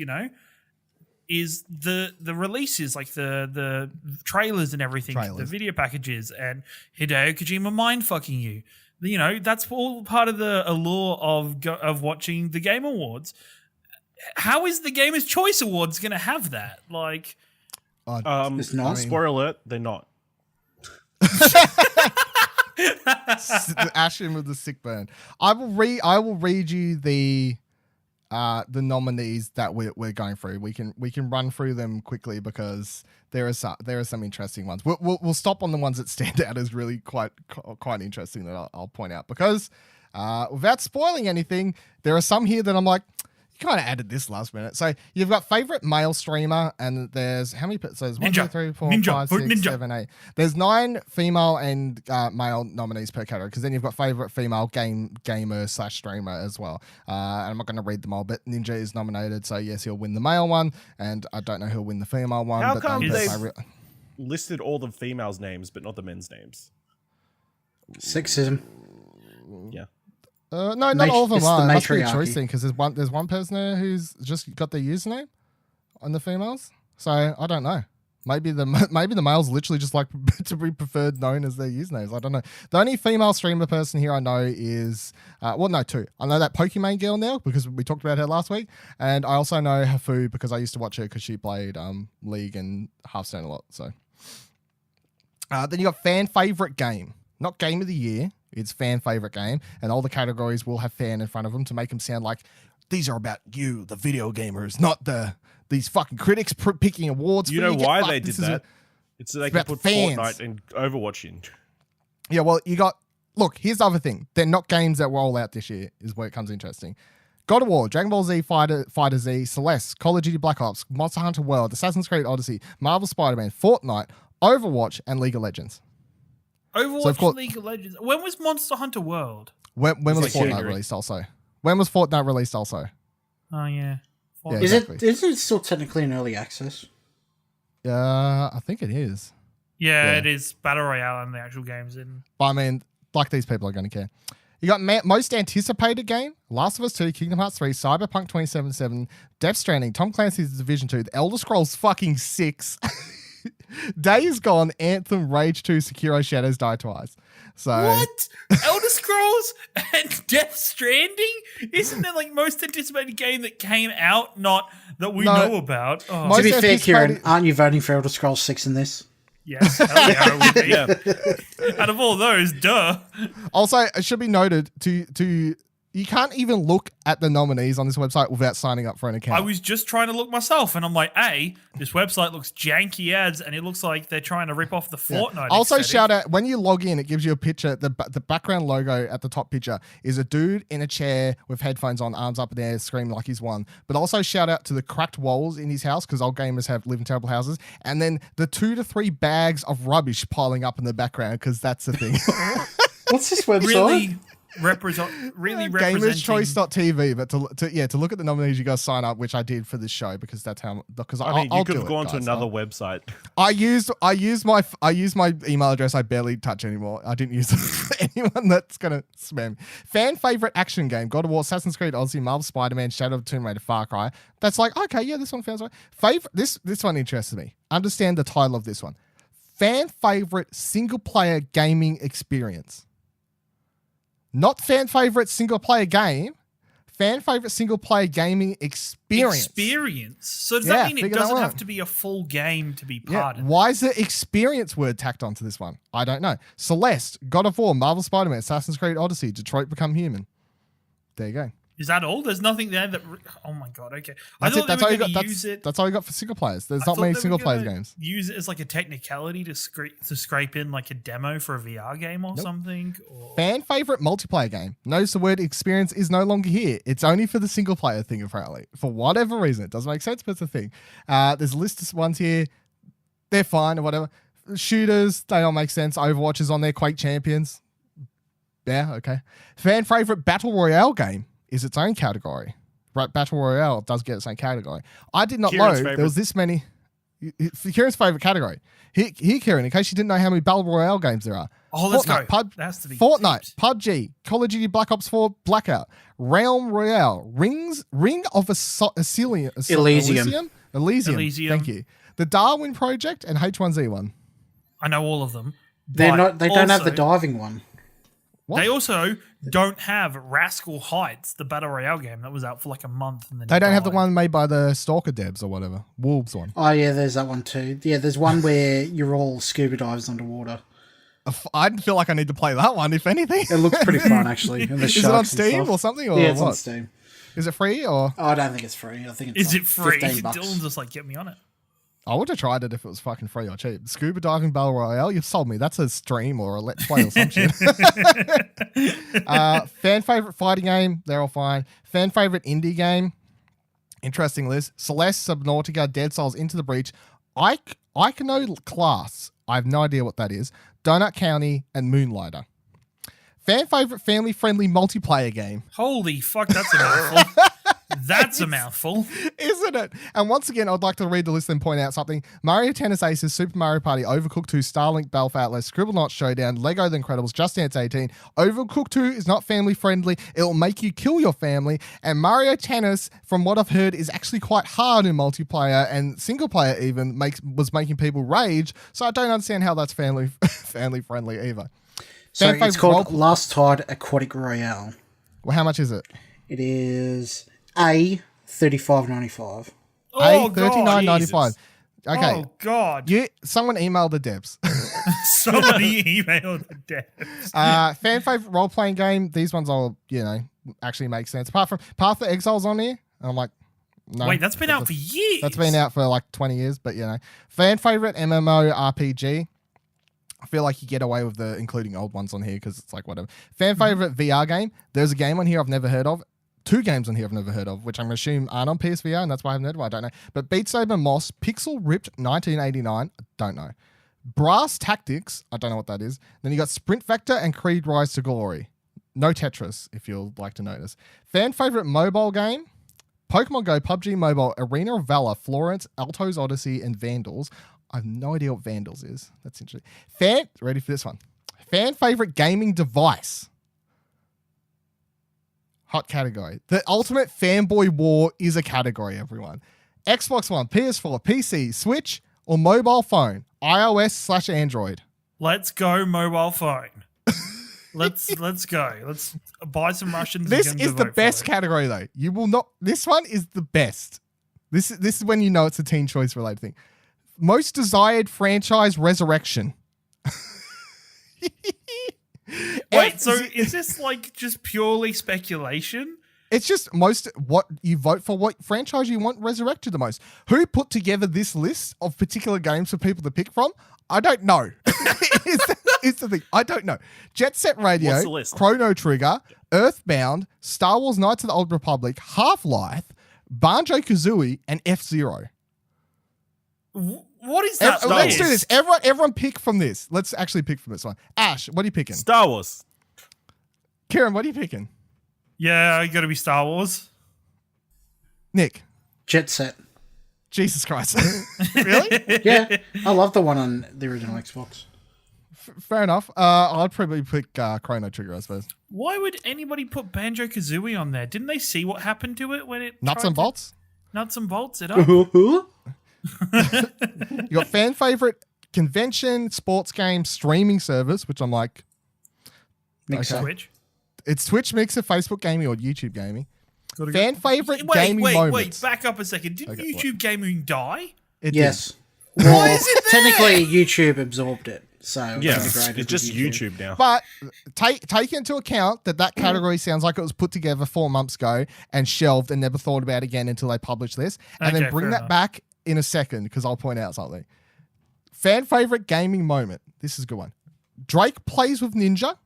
the releases, like the trailers and everything, the video packages, and Hideo Kojima mind-fucking you. That's all part of the allure of watching the Game Awards. How is the Gamers' Choice Awards going to have that? Like, it's not. Spoiler alert, they're not. Ashton with the sick burn. I will read you the nominees that we're going through. We can run through them quickly because there are some interesting ones. We'll stop on the ones that stand out as really quite interesting that I'll point out because without spoiling anything, there are some here that I'm like, you kind of added this last minute. So you've got favorite male streamer, and there's how many? So there's 1, 2, 3, 4, 5, 6, 7, 8. There's 9 female and male nominees per category. Because then you've got favorite female gamer/streamer as well. And I'm not going to read them all, but Ninja is nominated, so yes, he'll win the male one, and I don't know who'll win the female one. How come they listed all the females' names but not the men's names? Sexism. Yeah. No, not all of them are. The it must be a matriarchy. choice thing because there's one person there who's just got their username on the females. So I don't know. Maybe the males literally just like to be preferred known as their usernames. I don't know. The only female streamer person here I know is 2. I know that Pokemon girl now because we talked about her last week, and I also know Hafu because I used to watch her because she played League and Hearthstone a lot. So then you got fan favorite game, not game of the year. It's fan favorite game, and all the categories will have fan in front of them to make them sound like these are about you, the video gamers, not these fucking critics picking awards. You know why they did that? It's so they can put fans. Fortnite and Overwatch in. Yeah, well, look, here's the other thing. They're not games that roll out this year, is where it comes interesting. God of War, Dragon Ball Z, Fighter Z, Celeste, Call of Duty Black Ops, Monster Hunter World, Assassin's Creed Odyssey, Marvel Spider-Man, Fortnite, Overwatch, and League of Legends. Overwatch and League of Legends. When was Monster Hunter World? When was Fortnite released also? When was Fortnite released also? Oh, yeah. Yeah, Is exactly. it still technically in early access? I think it is. Yeah, it is Battle Royale and the actual games. But I mean, like these people are going to care. You got most anticipated game, Last of Us 2, Kingdom Hearts 3, Cyberpunk 2077, Death Stranding, Tom Clancy's Division 2, The Elder Scrolls fucking 6, Days Gone, Anthem, Rage 2, Sekiro, Shadows Die Twice. So what? Elder Scrolls and Death Stranding? Isn't that like most anticipated game that came out, not that we know about? Oh. To be fair, Ciaran, aren't you voting for Elder Scrolls 6 in this? Yes, hell yeah, I would be. Yeah. Out of all those, duh. Also, it should be noted to you can't even look at the nominees on this website without signing up for an account. I was just trying to look myself, and I'm like, this website looks janky ads, and it looks like they're trying to rip off the Fortnite. Also, aesthetic. shout out, when you log in, it gives you a picture. The background logo at the top picture is a dude in a chair with headphones on, arms up in the air, screaming like he's won. But also shout out to the cracked walls in his house, because old gamers live in terrible houses. And then the 2 to 3 bags of rubbish piling up in the background, because that's the thing. What's this website? Really representing Gamerschoice.tv, but to look at the nominees, you guys sign up, which I did for this show because that's how. Because I mean, you could have gone to another website. I used my email address. I barely touch anymore. I didn't use it for anyone that's gonna spam. Fan favorite action game: God of War, Assassin's Creed Odyssey, Marvel Spider-Man, Shadow of the Tomb Raider, Far Cry. That's like, okay, yeah, this one sounds right. Favorite this one interests me. Understand the title of this one. Fan favorite single player gaming experience. Not fan favorite single player game, fan favorite single player gaming experience. So does that mean it doesn't have to be a full game to be pardoned? Why is the experience word tacked onto this one? I don't know. Celeste, God of War, Marvel Spider-Man, Assassin's Creed Odyssey, Detroit Become Human. There you go. Is that all? There's nothing there that... Oh my God, okay. That's it. That's all you got. That's all you got for single players. There's not many single player games. Use it as like a technicality to scrape in like a demo for a VR game or something? Or... Fan favorite multiplayer game. Notice the word experience is no longer here. It's only for the single player thing, apparently. For whatever reason. It doesn't make sense, but it's a thing. There's a list of ones here. They're fine or whatever. Shooters, they all make sense. Overwatch is on there. Quake Champions. Yeah, okay. Fan favorite battle royale game is its own category. Right, battle royale does get its own category. I did not Kieran's know favorite. there was this many. Kieran's favorite category. Here, Kieran, in case you didn't know how many battle royale games there are. Oh, let's Fortnite, go. That has to be Fortnite, heaps. PUBG, Call of Duty Black Ops 4, Blackout, Realm Royale, Ring of Elysium. Elysium. Thank you. The Darwin Project and H1Z1. I know all of them. They're but not. They don't have the also- diving one. What? They also don't have Rascal Heights, the battle royale game that was out for like a month, and then They don't have the died. one made by the Stalker devs or whatever. Wolves one. Oh yeah, there's that one too. Yeah, there's one where you're all scuba divers underwater. I feel like I need to play that one, if anything. It looks pretty fun actually. And the Is it on sharks and Steam stuff. or something? Or Yeah, it's what? on Steam. Is it free or? Oh, I don't think it's free. I think it's Is like it free? $15. Dylan's just like, get me on it. I would have tried it if it was fucking free or cheap. Scuba diving battle royale, you've sold me. That's a stream or a let's play or some shit. Fan favorite fighting game, they're all fine. Fan favorite indie game, interesting list. Celeste, Subnautica, Dead Cells, Into the Breach, Iconoclast, I have no idea what that is. Donut County and Moonlighter. Fan favorite family friendly multiplayer game. Holy fuck, that's a mouthful. That's a mouthful. Isn't it? And once again, I'd like to read the list and point out something. Mario Tennis Aces, Super Mario Party, Overcooked 2, Starlink Battle for Atlas, Scribblenauts Showdown, Lego The Incredibles, Just Dance 18. Overcooked 2 is not family friendly. It'll make you kill your family. And Mario Tennis, from what I've heard, is actually quite hard in multiplayer and single player even was making people rage. So I don't understand how that's family friendly either. So Fan it's favorite called Last Tide Aquatic Royale. Well, how much is it? It is $35.95. Oh, $39.95. Okay. Oh, God. Someone emailed the devs. Somebody emailed the devs. Fan favorite role playing game. These ones all, actually make sense. Apart from Path of Exile's on here. And I'm like, no. Wait, that's been out for years. That's been out for like 20 years, but Fan favorite MMO RPG. I feel like you get away with including old ones on here because it's like whatever. Fan favorite VR game. There's a game on here I've never heard of. 2 games on here I've never heard of, which I'm going to assume aren't on PSVR, and that's why I haven't heard of. I don't know. But Beat Saber Moss, Pixel Ripped 1989. I don't know. Brass Tactics. I don't know what that is. Then you got Sprint Vector and Creed Rise to Glory. No Tetris, if you'd like to notice. Fan favorite mobile game. Pokemon Go, PUBG Mobile, Arena of Valor, Florence, Alto's Odyssey, and Vandals. I have no idea what Vandals is. That's interesting. Ready for this one. Fan favorite gaming device. Hot category. The ultimate fanboy war is a category, everyone. Xbox One, PS4, PC, Switch, or mobile phone. iOS/Android. Let's go mobile phone. Let's go. Let's buy some Russians. This and is the best category, though. You will not. This one is the best. This is when you know it's a teen choice related thing. Most desired franchise resurrection. Wait, so is this like just purely speculation? It's just what you vote for, what franchise you want resurrected the most. Who put together this list of particular games for people to pick from? I don't know. It's the thing. I don't know. Jet Set Radio, What's the list? Chrono Trigger, Earthbound, Star Wars Knights of the Old Republic, Half-Life, Banjo-Kazooie, and F-Zero. What is that? Let's do this. Everyone pick from this. Let's actually pick from this one. Ash, what are you picking? Star Wars. Kieran, what are you picking? Yeah, you got to be Star Wars. Nick. Jet Set. Jesus Christ. Really? Yeah, I love the one on the original Xbox. Fair enough. I'd probably pick Chrono Trigger, I suppose. Why would anybody put Banjo-Kazooie on there? Didn't they see what happened to it when it Nuts tried and to bolts? Nuts and bolts it up? You got fan favorite convention, sports game, streaming service, which I'm like... Mixer. Okay. Switch. It's Twitch, Mixer, Facebook Gaming, or YouTube Gaming. Fan favorite gaming wait, moments. back up a second. Didn't Okay, YouTube Gaming die? It Yes. Why Well, is it there? technically, YouTube absorbed it, so Yeah, integrated it's just with YouTube now. But take into account that category sounds like it was put together 4 months ago and shelved and never thought about again until they published this. And Okay, then bring fair that enough. back in a second because I'll point out something. Fan favorite gaming moment. This is a good one. Drake plays with Ninja.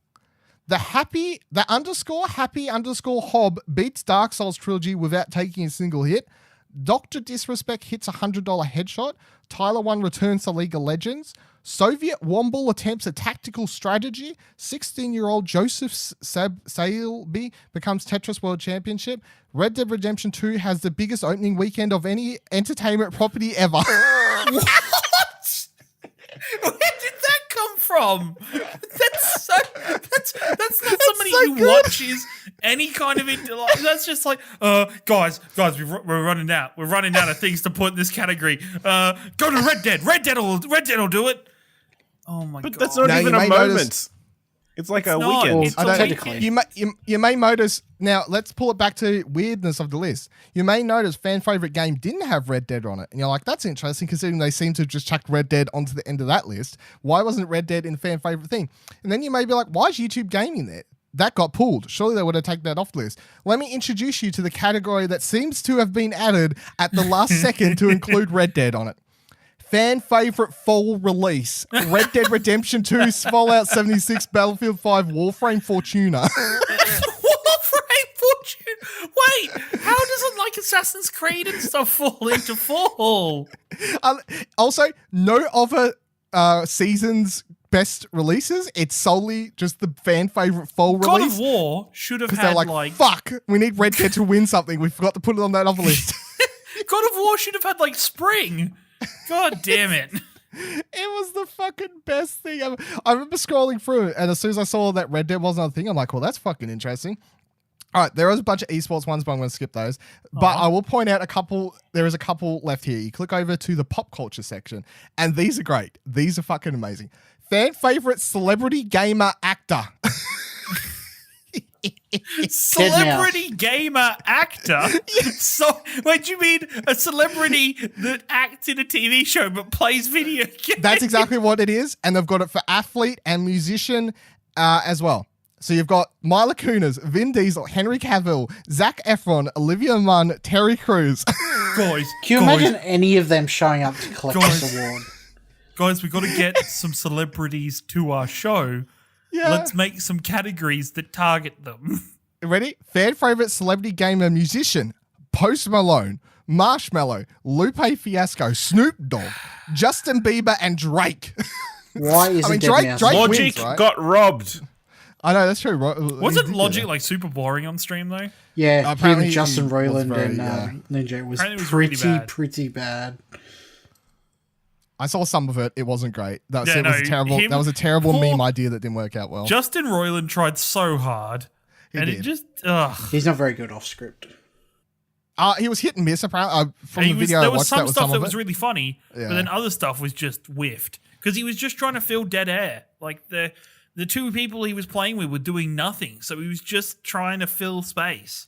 The happy _Hob beats Dark Souls trilogy without taking a single hit. Dr. Disrespect hits $100 headshot. Tyler 1 returns to League of Legends. Soviet Womble attempts a tactical strategy. 16-year-old Joseph Sailby becomes Tetris World Championship. Red Dead Redemption 2 has the biggest opening weekend of any entertainment property ever. What? Where did that come from? That's not somebody so who good. watches any kind of that's just like guys, we're running out. We're running out of things to put in this category. Go to Red Dead. Red Dead will do it. Oh my god! But that's not Now, even you a may moment. notice- It's like It's a not. weekend. It's I a don't- technically. You may notice now. Let's pull it back to weirdness of the list. You may notice fan favorite game didn't have Red Dead on it, and you're like, "That's interesting," considering they seem to have just chucked Red Dead onto the end of that list. Why wasn't Red Dead in fan favorite thing? And then you may be like, "Why is YouTube Gaming there?" That got pulled. Surely they would have taken that off the list. Let me introduce you to the category that seems to have been added at the last second to include Red Dead on it. Fan favorite fall release: Red Dead Redemption 2, Fallout 76, Battlefield 5, Warframe Fortuna. Warframe Fortune. Wait, how doesn't like Assassin's Creed and stuff fall into fall? Also, no other season's best releases. It's solely just the fan favorite fall God release. of War should have Because had they're like, fuck, we need Red Dead to win something. We forgot to put it on that other list. God of War should have had like spring. God damn it. It was the fucking best thing ever. I remember scrolling through it, and as soon as I saw that Red Dead wasn't a thing, I'm like, well, that's fucking interesting. All right, there was a bunch of esports ones, but I'm going to skip those. But I will point out a couple. There is a couple left here. You click over to the pop culture section, and these are great. These are fucking amazing. Fan favorite celebrity gamer actor. Celebrity gamer actor? So, wait, do you mean a celebrity that acts in a TV show but plays video games? That's exactly what it is, and they've got it for athlete and musician as well. So you've got Mila Kunis, Vin Diesel, Henry Cavill, Zac Efron, Olivia Munn, Terry Crews. Guys, Can you imagine any of them showing up to collect this award? Guys, we got to get some celebrities to our show. Yeah. Let's make some categories that target them. Ready? Fan favorite celebrity gamer musician: Post Malone, Marshmello, Lupe Fiasco, Snoop Dogg, Justin Bieber, and Drake. Why is it Drake Logic wins, right? got robbed. I know, that's true. Wasn't Logic like super boring on stream though? Yeah, Apparently him, Justin he was Roiland, very, and Ninja was Apparently it was really bad. pretty bad. I saw some of it. It wasn't great. That Yeah, was terrible. him- That was a terrible poor- meme idea that didn't work out well. Justin Roiland tried so hard. He It did. just, He's not very good off script. He was hit and miss. Apparently, from the video I there was watched, some that was stuff some that of was it. really funny, Yeah. but then other stuff was just whiffed because he was just trying to fill dead air. Like the two people he was playing with were doing nothing, so he was just trying to fill space.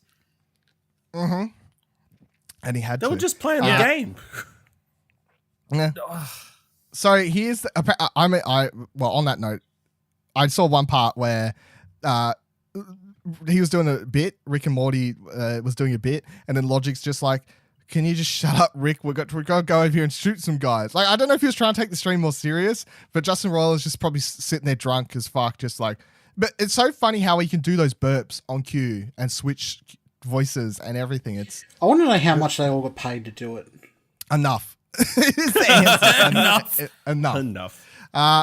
And he had They to. were just playing Yeah. the game. Yeah. So here's well, on that note, I saw one part where he was doing a bit. Rick and Morty was doing a bit, and then Logic's just like, "Can you just shut up, Rick? We got to go over here and shoot some guys." Like, I don't know if he was trying to take the stream more serious, but Justin Roiland's just probably sitting there drunk as fuck, just like. But it's so funny how he can do those burps on cue and switch voices and everything. It's I want to know how much they all got paid to do it. enough. Is the answer. Enough.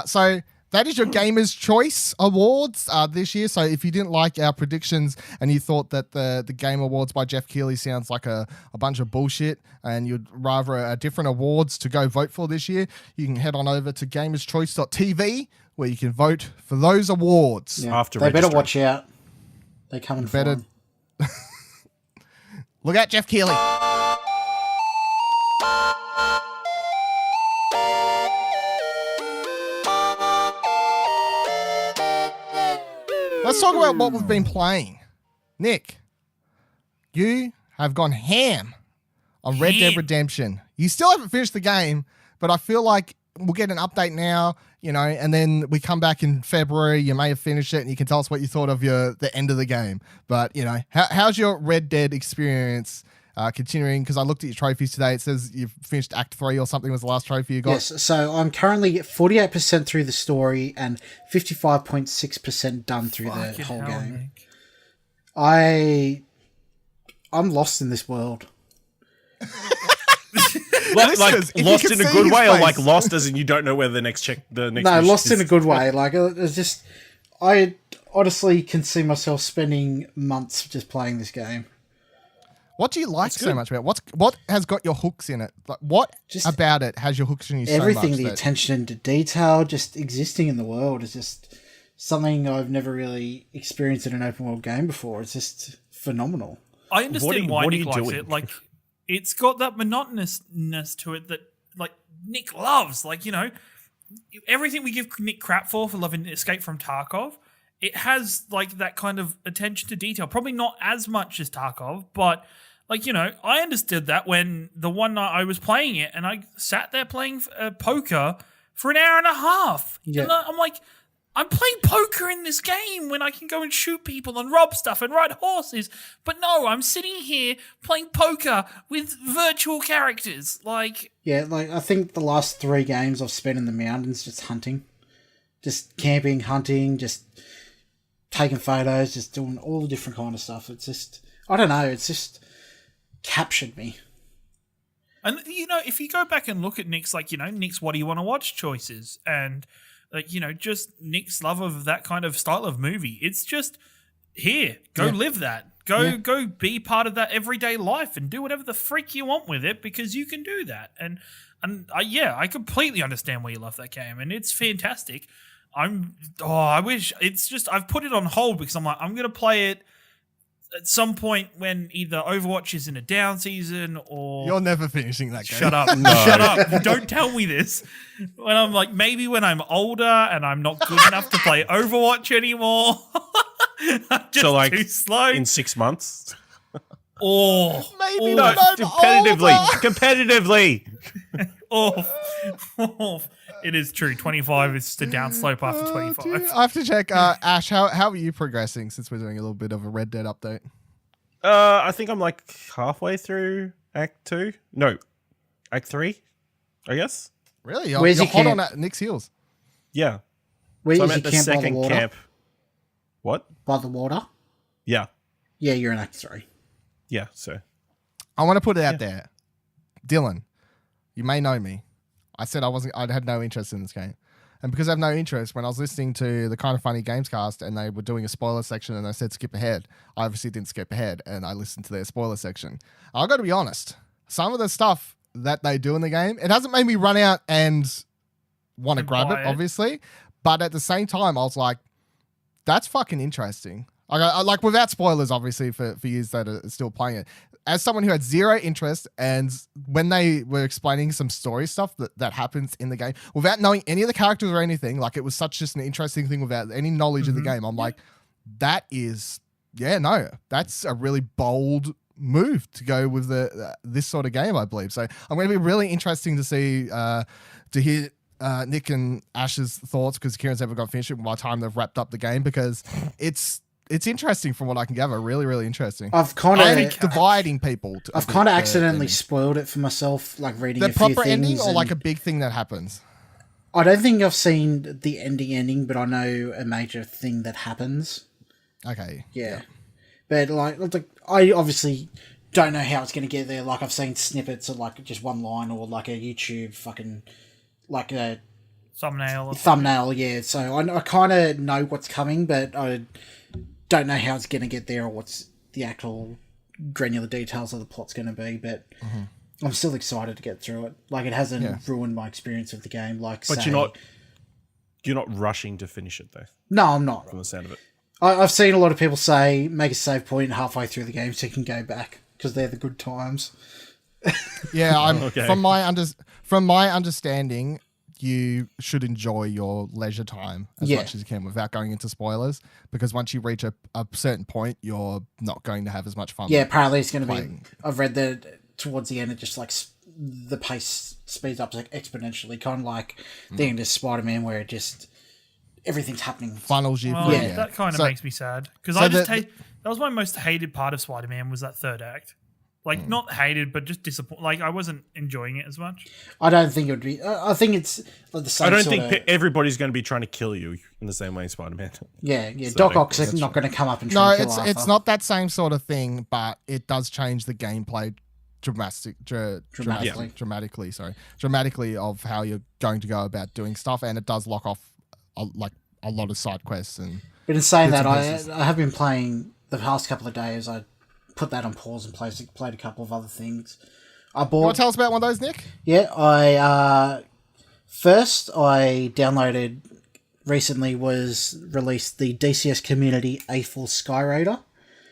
So that is your Gamer's Choice Awards this year. So if you didn't like our predictions and you thought that the Game Awards by Jeff Keighley sounds like a bunch of bullshit and you'd rather a different awards to go vote for this year, you can head on over to gamerschoice.tv where you can vote for those awards. Yeah. After they better registering. watch out. They're coming for Better- him. Look out, Jeff Keighley. Let's talk about what we've been playing. Nick, you have gone ham on Red Dead Ham. Redemption. You still haven't finished the game, but I feel like we'll get an update now, and then we come back in February. You may have finished it, and you can tell us what you thought of the end of the game. But, how's your Red Dead experience continuing? Because I looked at your trophies today. It says you've finished Act 3 or something was the last trophy you got. Yes, so I'm currently 48% through the story and 55.6% done through the Fucking whole hell, game. Nick. I'm lost in this world. like lost in a good way, or like lost as in you don't know where the next No, mission lost is. in a good way. Like it's just, I honestly can see myself spending months just playing this game. What do you like so much about it? What has got your hooks in it? Like, what Just about it has your hooks in you so much? Everything, the attention to detail, just existing in the world is just something I've never really experienced in an open world game before. It's just phenomenal. I understand why what are Nick you likes doing? it. Like, it's got that monotonousness to it that, like, Nick loves. Like, you know, everything we give Nick crap for loving Escape from Tarkov, it has, like, that kind of attention to detail. Probably not as much as Tarkov, but, like, you know, I understood that when the one night I was playing it and I sat there playing poker for an hour and a half. Yeah. And I'm like, I'm playing poker in this game when I can go and shoot people and rob stuff and ride horses. But no, I'm sitting here playing poker with virtual characters. Like, Yeah, like I think the last 3 games I've spent in the mountains just hunting. Just camping, hunting, just taking photos, just doing all the different kind of stuff. It's just, I don't know, it's just captured me. and you know, if you go back and look at Nick's, like, you know, Nick's what do you want to watch choices and, like, you know, just Nick's love of that kind of style of movie. It's just, here, go live that. Go be part of that everyday life and do whatever the freak you want with it because you can do that. And I completely understand why you love that game and it's fantastic. I wish, it's just, I've put it on hold because I'm like, I'm going to play it at some point when either Overwatch is in a down season or... You're never finishing that game. Shut up. No. Shut up. Don't tell me this. When I'm like, maybe when I'm older and I'm not good enough to play Overwatch anymore. I'm just So, like, too slow. in 6 months. Maybe Oh, not Competitively. It is true. 25 is just a downslope after 25. Dude, I have to check. Ash, how are you progressing since we're doing a little bit of a Red Dead update? I think I'm like halfway through Act 2. No, Act 3, I guess. Really? You're Where's your hot on camp? at Nick's heels. Yeah. Where So is I'm your at the camp by the second water? camp. What? By the water? Yeah. Yeah, you're in Act 3. Yeah, so. I want to put it out there. Dylan, you may know me. I said I had no interest in this game. And because I have no interest, when I was listening to the Kind of Funny Games cast and they were doing a spoiler section and they said skip ahead, I obviously didn't skip ahead and I listened to their spoiler section. I've got to be honest. Some of the stuff that they do in the game, it hasn't made me run out and want to grab it, obviously. But at the same time, I was like, that's fucking interesting. I like, without spoilers, obviously, for you that are still playing it. As someone who had zero interest, and when they were explaining some story stuff that happens in the game, without knowing any of the characters or anything, like, it was such just an interesting thing without any knowledge of the game. I'm like, that's a really bold move to go with this sort of game, I believe. So I'm going to be really interesting to see, to hear Nick and Ash's thoughts, because Ciaran's never got finished it by the time they've wrapped up the game, because it's interesting from what I can gather. Really, really interesting. I've kind of dividing people. I've kind of accidentally spoiled it for myself, like reading the a few proper ending, things or like a big thing that happens. I don't think I've seen the ending, but I know a major thing that happens. Okay. Yeah. But like I obviously don't know how it's going to get there. Like, I've seen snippets of like just one line or like a YouTube fucking like a thumbnail. Yeah. So I kind of know what's coming, but I don't know how it's going to get there or what's the actual granular details of the plot's going to be. But I'm still excited to get through it. Like, it hasn't ruined my experience of the game. Like, but you're not rushing to finish it though. No, I'm not. From the sound of it. I've seen a lot of people say make a save point halfway through the game so you can go back because they're the good times. Yeah, okay. From my understanding, you should enjoy your leisure time as much as you can without going into spoilers, because once you reach a certain point, you're not going to have as much fun. Yeah, apparently it's going to be. I've read that towards the end, it just like the pace speeds up like exponentially, kind of like the end of Spider-Man, where it just everything's happening. Funnels you. Well, that kind of makes me sad, because that was my most hated part of Spider-Man, was that third act. Like, not hated, but just disappointed. Like, I wasn't enjoying it as much. I don't think it would be. I think it's like the same. I don't think everybody's going to be trying to kill you in the same way Spider-Man. Yeah. So, Doc Ock's not going to come up and try and kill Arthur. It's not that same sort of thing, but it does change the gameplay dramatically of how you're going to go about doing stuff, and it does lock off a lot of side quests. And but in saying that, I have been playing the past couple of days. I put that on pause and played a couple of other things. You want to tell us about one of those, Nick? Yeah, I downloaded recently was released the DCS Community A4 Skyraider. Do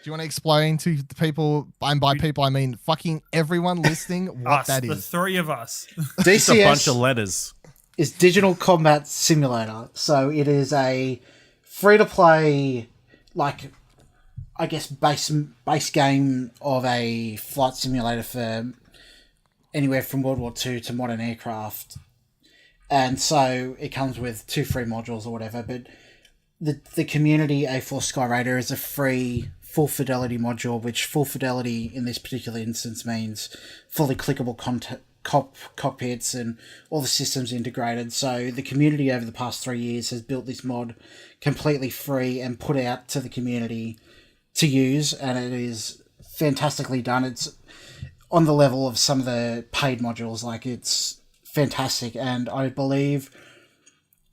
you want to explain to the people, and by people I mean fucking everyone listening, what that is? The three of us. DCS Just a bunch of letters. Is Digital Combat Simulator. So it is a free-to-play, like, I guess, base game of a flight simulator for anywhere from World War II to modern aircraft. And so it comes with 2 free modules or whatever, but the Community A4 Skyraider is a free full fidelity module, which full fidelity in this particular instance means fully clickable cockpits and all the systems integrated. So the community over the past 3 years has built this mod completely free and put out to the community to use, and it is fantastically done. It's on the level of some of the paid modules. Like, it's fantastic, and I believe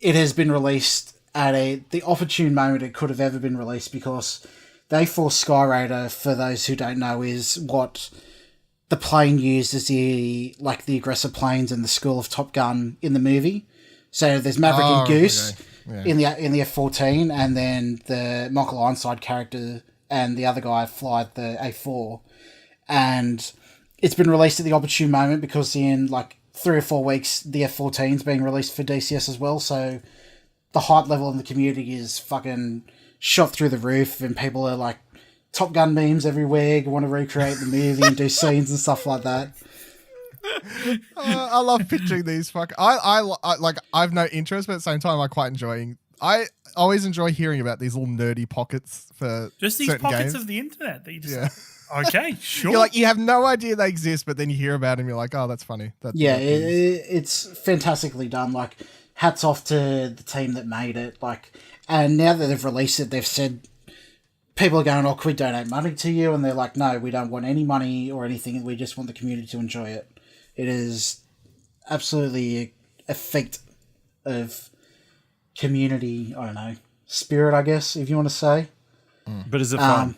it has been released at the opportune moment it could have ever been released, because the A4 Skyraider, for those who don't know, is what the plane used as the aggressor planes in the School of Top Gun in the movie. So there's Maverick and Goose in the F-14, and then the Michael Ironside character and the other guy fly the A4. And it's been released at the opportune moment because in 3 or 4 weeks, the F-14 is being released for DCS as well. So the hype level in the community is fucking shot through the roof, and people are Top Gun memes everywhere, want to recreate the movie and do scenes and stuff like that. I love picturing these. I have no interest, but at the same time, I always enjoy hearing about these little nerdy pockets for just these certain pockets games. of the internet that you just okay, sure. You're you have no idea they exist, but then you hear about them, you're like, oh, that's funny. It's fantastically done. Hats off to the team that made it. And now that they've released it, they've said people are going, "Oh, can we donate money to you?" And they're like, "No, we don't want any money or anything. We just want the community to enjoy it." It is absolutely a feat of community, I don't know, spirit, I guess, if you want to say. But is it fun?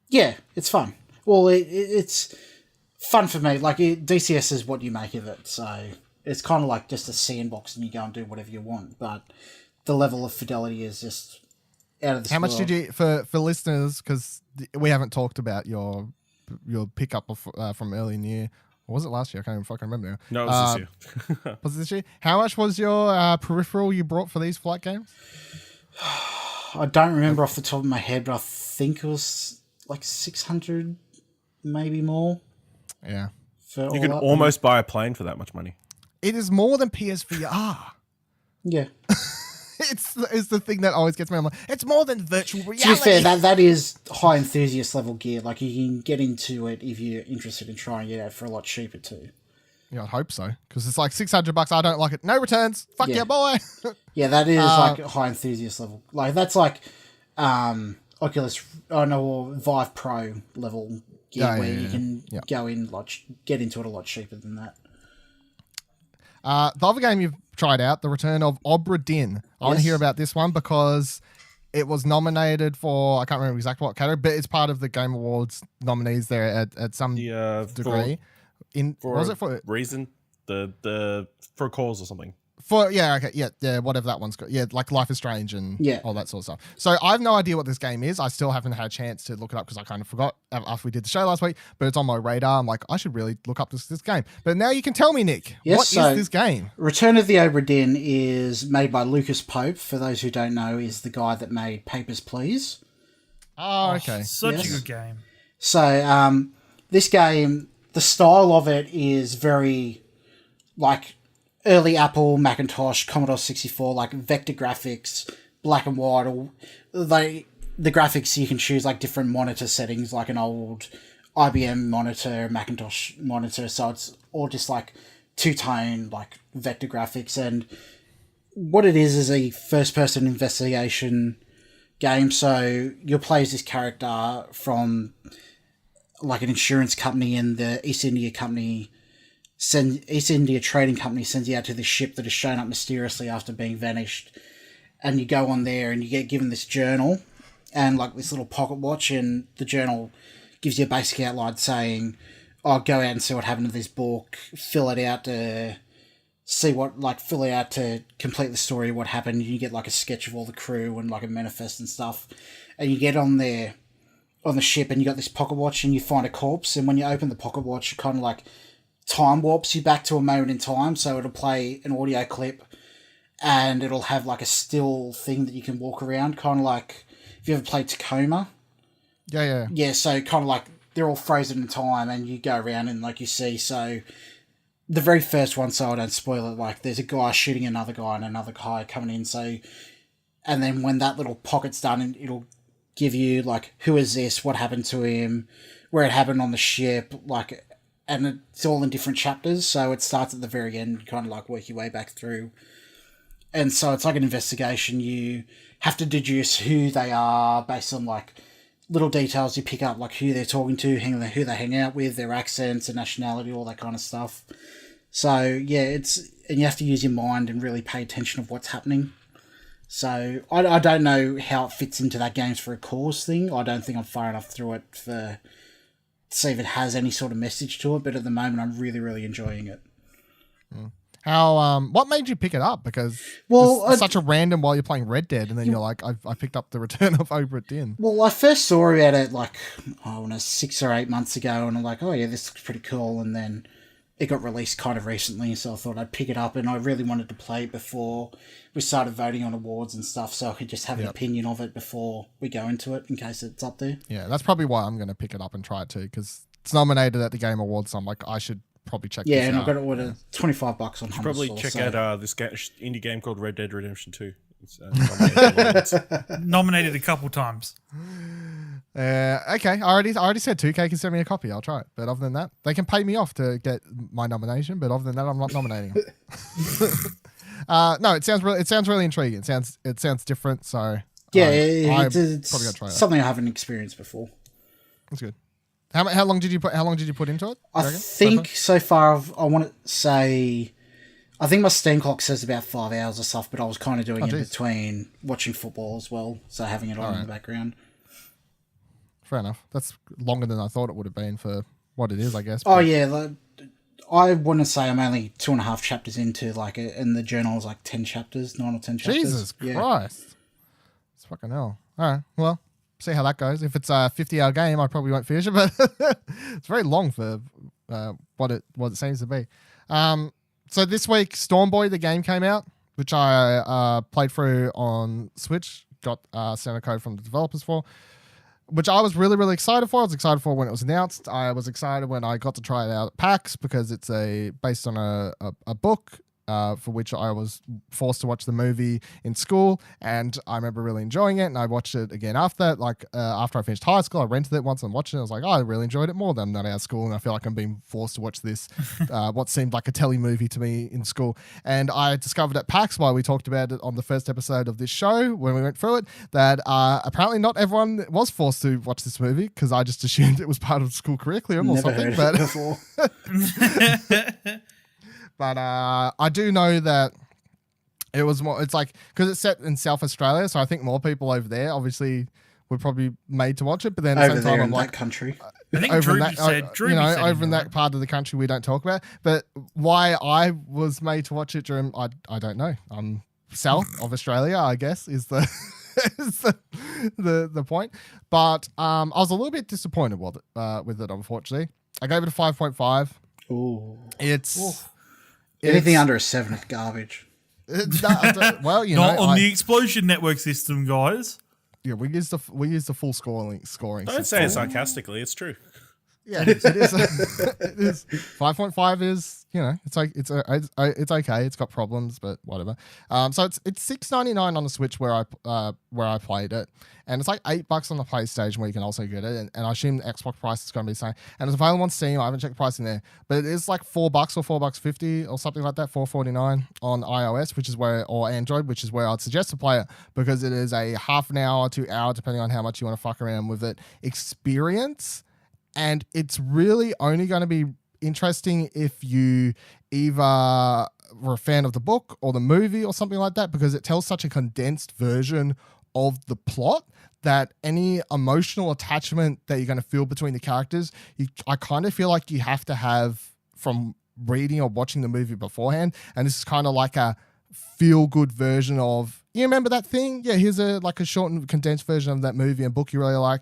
Yeah, it's fun. Well, it's fun for me. DCS is what you make of it, so it's kind of just a sandbox and you go and do whatever you want, but the level of fidelity is just out of this How much world. did you, for listeners, because we haven't talked about your pickup from early in the year. Or was it last year? I can't even fucking remember now. No, it was this year. Was it this year? How much was your peripheral you brought for these flight games? I don't remember off the top of my head, but I think it was 600, maybe more. Yeah. You could almost buy a plane for that much money. It is more than PSVR. Yeah. It's the thing that always gets me. I'm like, it's more than virtual reality. To be fair, that is high enthusiast level gear. You can get into it if you're interested in trying it out for a lot cheaper too. Yeah, I hope so, because it's $600. I don't like it. No returns. Fuck yeah, boy. Yeah, that is high enthusiast level. That's Oculus, or Vive Pro level gear where you can go in get into it a lot cheaper than that. The other game you've tried out, The Return of Obra Dinn. I want to hear about this one because it was nominated for, I can't remember exactly what category, but it's part of the Game Awards nominees there at some degree. For reason? For a cause or something. Whatever that one's called. Yeah, Life is Strange and all that sort of stuff. So I have no idea what this game is. I still haven't had a chance to look it up because I kind of forgot after we did the show last week, but it's on my radar. I'm like, I should really look up this game. But now you can tell me, Nick, what is this game? Return of the Obra Dinn is made by Lucas Pope. For those who don't know, is the guy that made Papers, Please. Oh, okay. Such a good game. So this game, the style of it is very early Apple, Macintosh, Commodore 64, vector graphics, black and white. The graphics you can choose different monitor settings, an old IBM monitor, Macintosh monitor. So it's all just two-tone vector graphics. And what it is a first-person investigation game. So you'll play as this character from like an insurance company, and the East India Trading Company sends you out to this ship that has shown up mysteriously after being vanished. And you go on there and you get given this journal and like this little pocket watch, and the journal gives you a basic outline saying, oh, go out and see what happened to this book, fill it out to complete the story of what happened. You get like a sketch of all the crew and like a manifest and stuff. And you get on there on the ship and you got this pocket watch and you find a corpse, and when you open the pocket watch, it kind of like time warps you back to a moment in time. So it'll play an audio clip and it'll have like a still thing that you can walk around, kind of like if you ever played Tacoma. Yeah, so kind of like they're all frozen in time and you go around and like you see. So the very first one, so I don't spoil it, like there's a guy shooting another guy and another guy coming in. So, and then when that little pocket's done, it'll give you like, who is this? What happened to him? Where it happened on the ship? Like, and it's all in different chapters. So it starts at the very end, kind of like work your way back through. And so it's like an investigation. You have to deduce who they are based on like little details you pick up, like who they're talking to, who they hang out with, their accents and nationality, all that kind of stuff. So yeah, and you have to use your mind and really pay attention of what's happening. So I don't know how it fits into that Games for a Cause thing. I don't think I'm far enough through it to see if it has any sort of message to it. But at the moment, I'm really, really enjoying it. How what made you pick it up? Because it's such a random while you're playing Red Dead, and then you're like, I picked up the Return of Obra Dinn. Well, I first saw about it like 6 or 8 months ago, and I'm like, oh yeah, this looks pretty cool. And then it got released kind of recently, so I thought I'd pick it up, and I really wanted to play it before we started voting on awards and stuff, so I could just have an opinion of it before we go into it in case it's up there. Yeah, that's probably why I'm going to pick it up and try it too, because it's nominated at the Game Awards, so I'm like, I should probably check this out. Yeah, and I've got it ordered $25 on Humble Probably Store, check out this indie game called Red Dead Redemption 2. It's nominated a couple times. Okay, I already said 2K can send me a copy. I'll try it. But other than that, they can pay me off to get my nomination. But other than that, I'm not nominating them. No, it sounds really intriguing. It sounds different. So yeah, it's probably gonna try it. Something I haven't experienced before. That's good. How long did you put into it? I think so far I want to say, I think my Steam clock says about 5 hours or stuff, but I was kind of doing it between watching football as well, so having it on in the background. Fair enough. That's longer than I thought it would have been for what it is, I guess. Oh yeah, I want to say I'm only 2.5 chapters into and the journal is like 10 chapters, 9 or 10 chapters. Jesus Christ, it's fucking hell. All right, well, see how that goes. If it's a 50-hour game, I probably won't finish it, but it's very long for what it seems to be. So this week, Stormboy, the game came out, which I played through on Switch, got sent a code from the developers for, which I was really, really excited for. I was excited for when it was announced. I was excited when I got to try it out at PAX because it's based on a book for which I was forced to watch the movie in school, and I remember really enjoying it, and I watched it again after that. After I finished high school, I rented it once and watched it. I was like, I really enjoyed it more than that out of school, and I feel like I'm being forced to watch this, what seemed like a telly movie to me in school. And I discovered at PAX, while we talked about it on the first episode of this show, when we went through it, that apparently not everyone was forced to watch this movie, because I just assumed it was part of school curriculum or something. Heard of it before. But I do know that it was more, it's like, because it's set in South Australia, so I think more people over there obviously were probably made to watch it. But then at the same time, I'm like, that country. I think Drew said over in that part of the country we don't talk about. But why I was made to watch it during, I don't know. South of Australia, I guess, is the the point. But I was a little bit disappointed with it, unfortunately. I gave it a 5.5. Ooh. Anything under a 7 is garbage. Well, not on the Explosion Network system, guys. Yeah, we use the full scoring. Don't say it sarcastically. It's true. Yeah, it is. It is. 5.5 is, it's like it's okay. It's got problems, but whatever. So it's $6.99 on the Switch where I played it, and it's like $8 on the PlayStation where you can also get it. And I assume the Xbox price is going to be the same. And it's available on Steam. I haven't checked the price in there, but it is like $4 or $4.50 or something like that. $4.49 on iOS, or Android, which is where I'd suggest to play it, because it is a half an hour to hour, depending on how much you want to fuck around with it, experience. And it's really only going to be interesting if you either were a fan of the book or the movie or something like that, because it tells such a condensed version of the plot that any emotional attachment that you're going to feel between the characters, I kind of feel like you have to have from reading or watching the movie beforehand. And this is kind of like a feel-good version of, you remember that thing? Yeah, here's a short and condensed version of that movie and book you really like.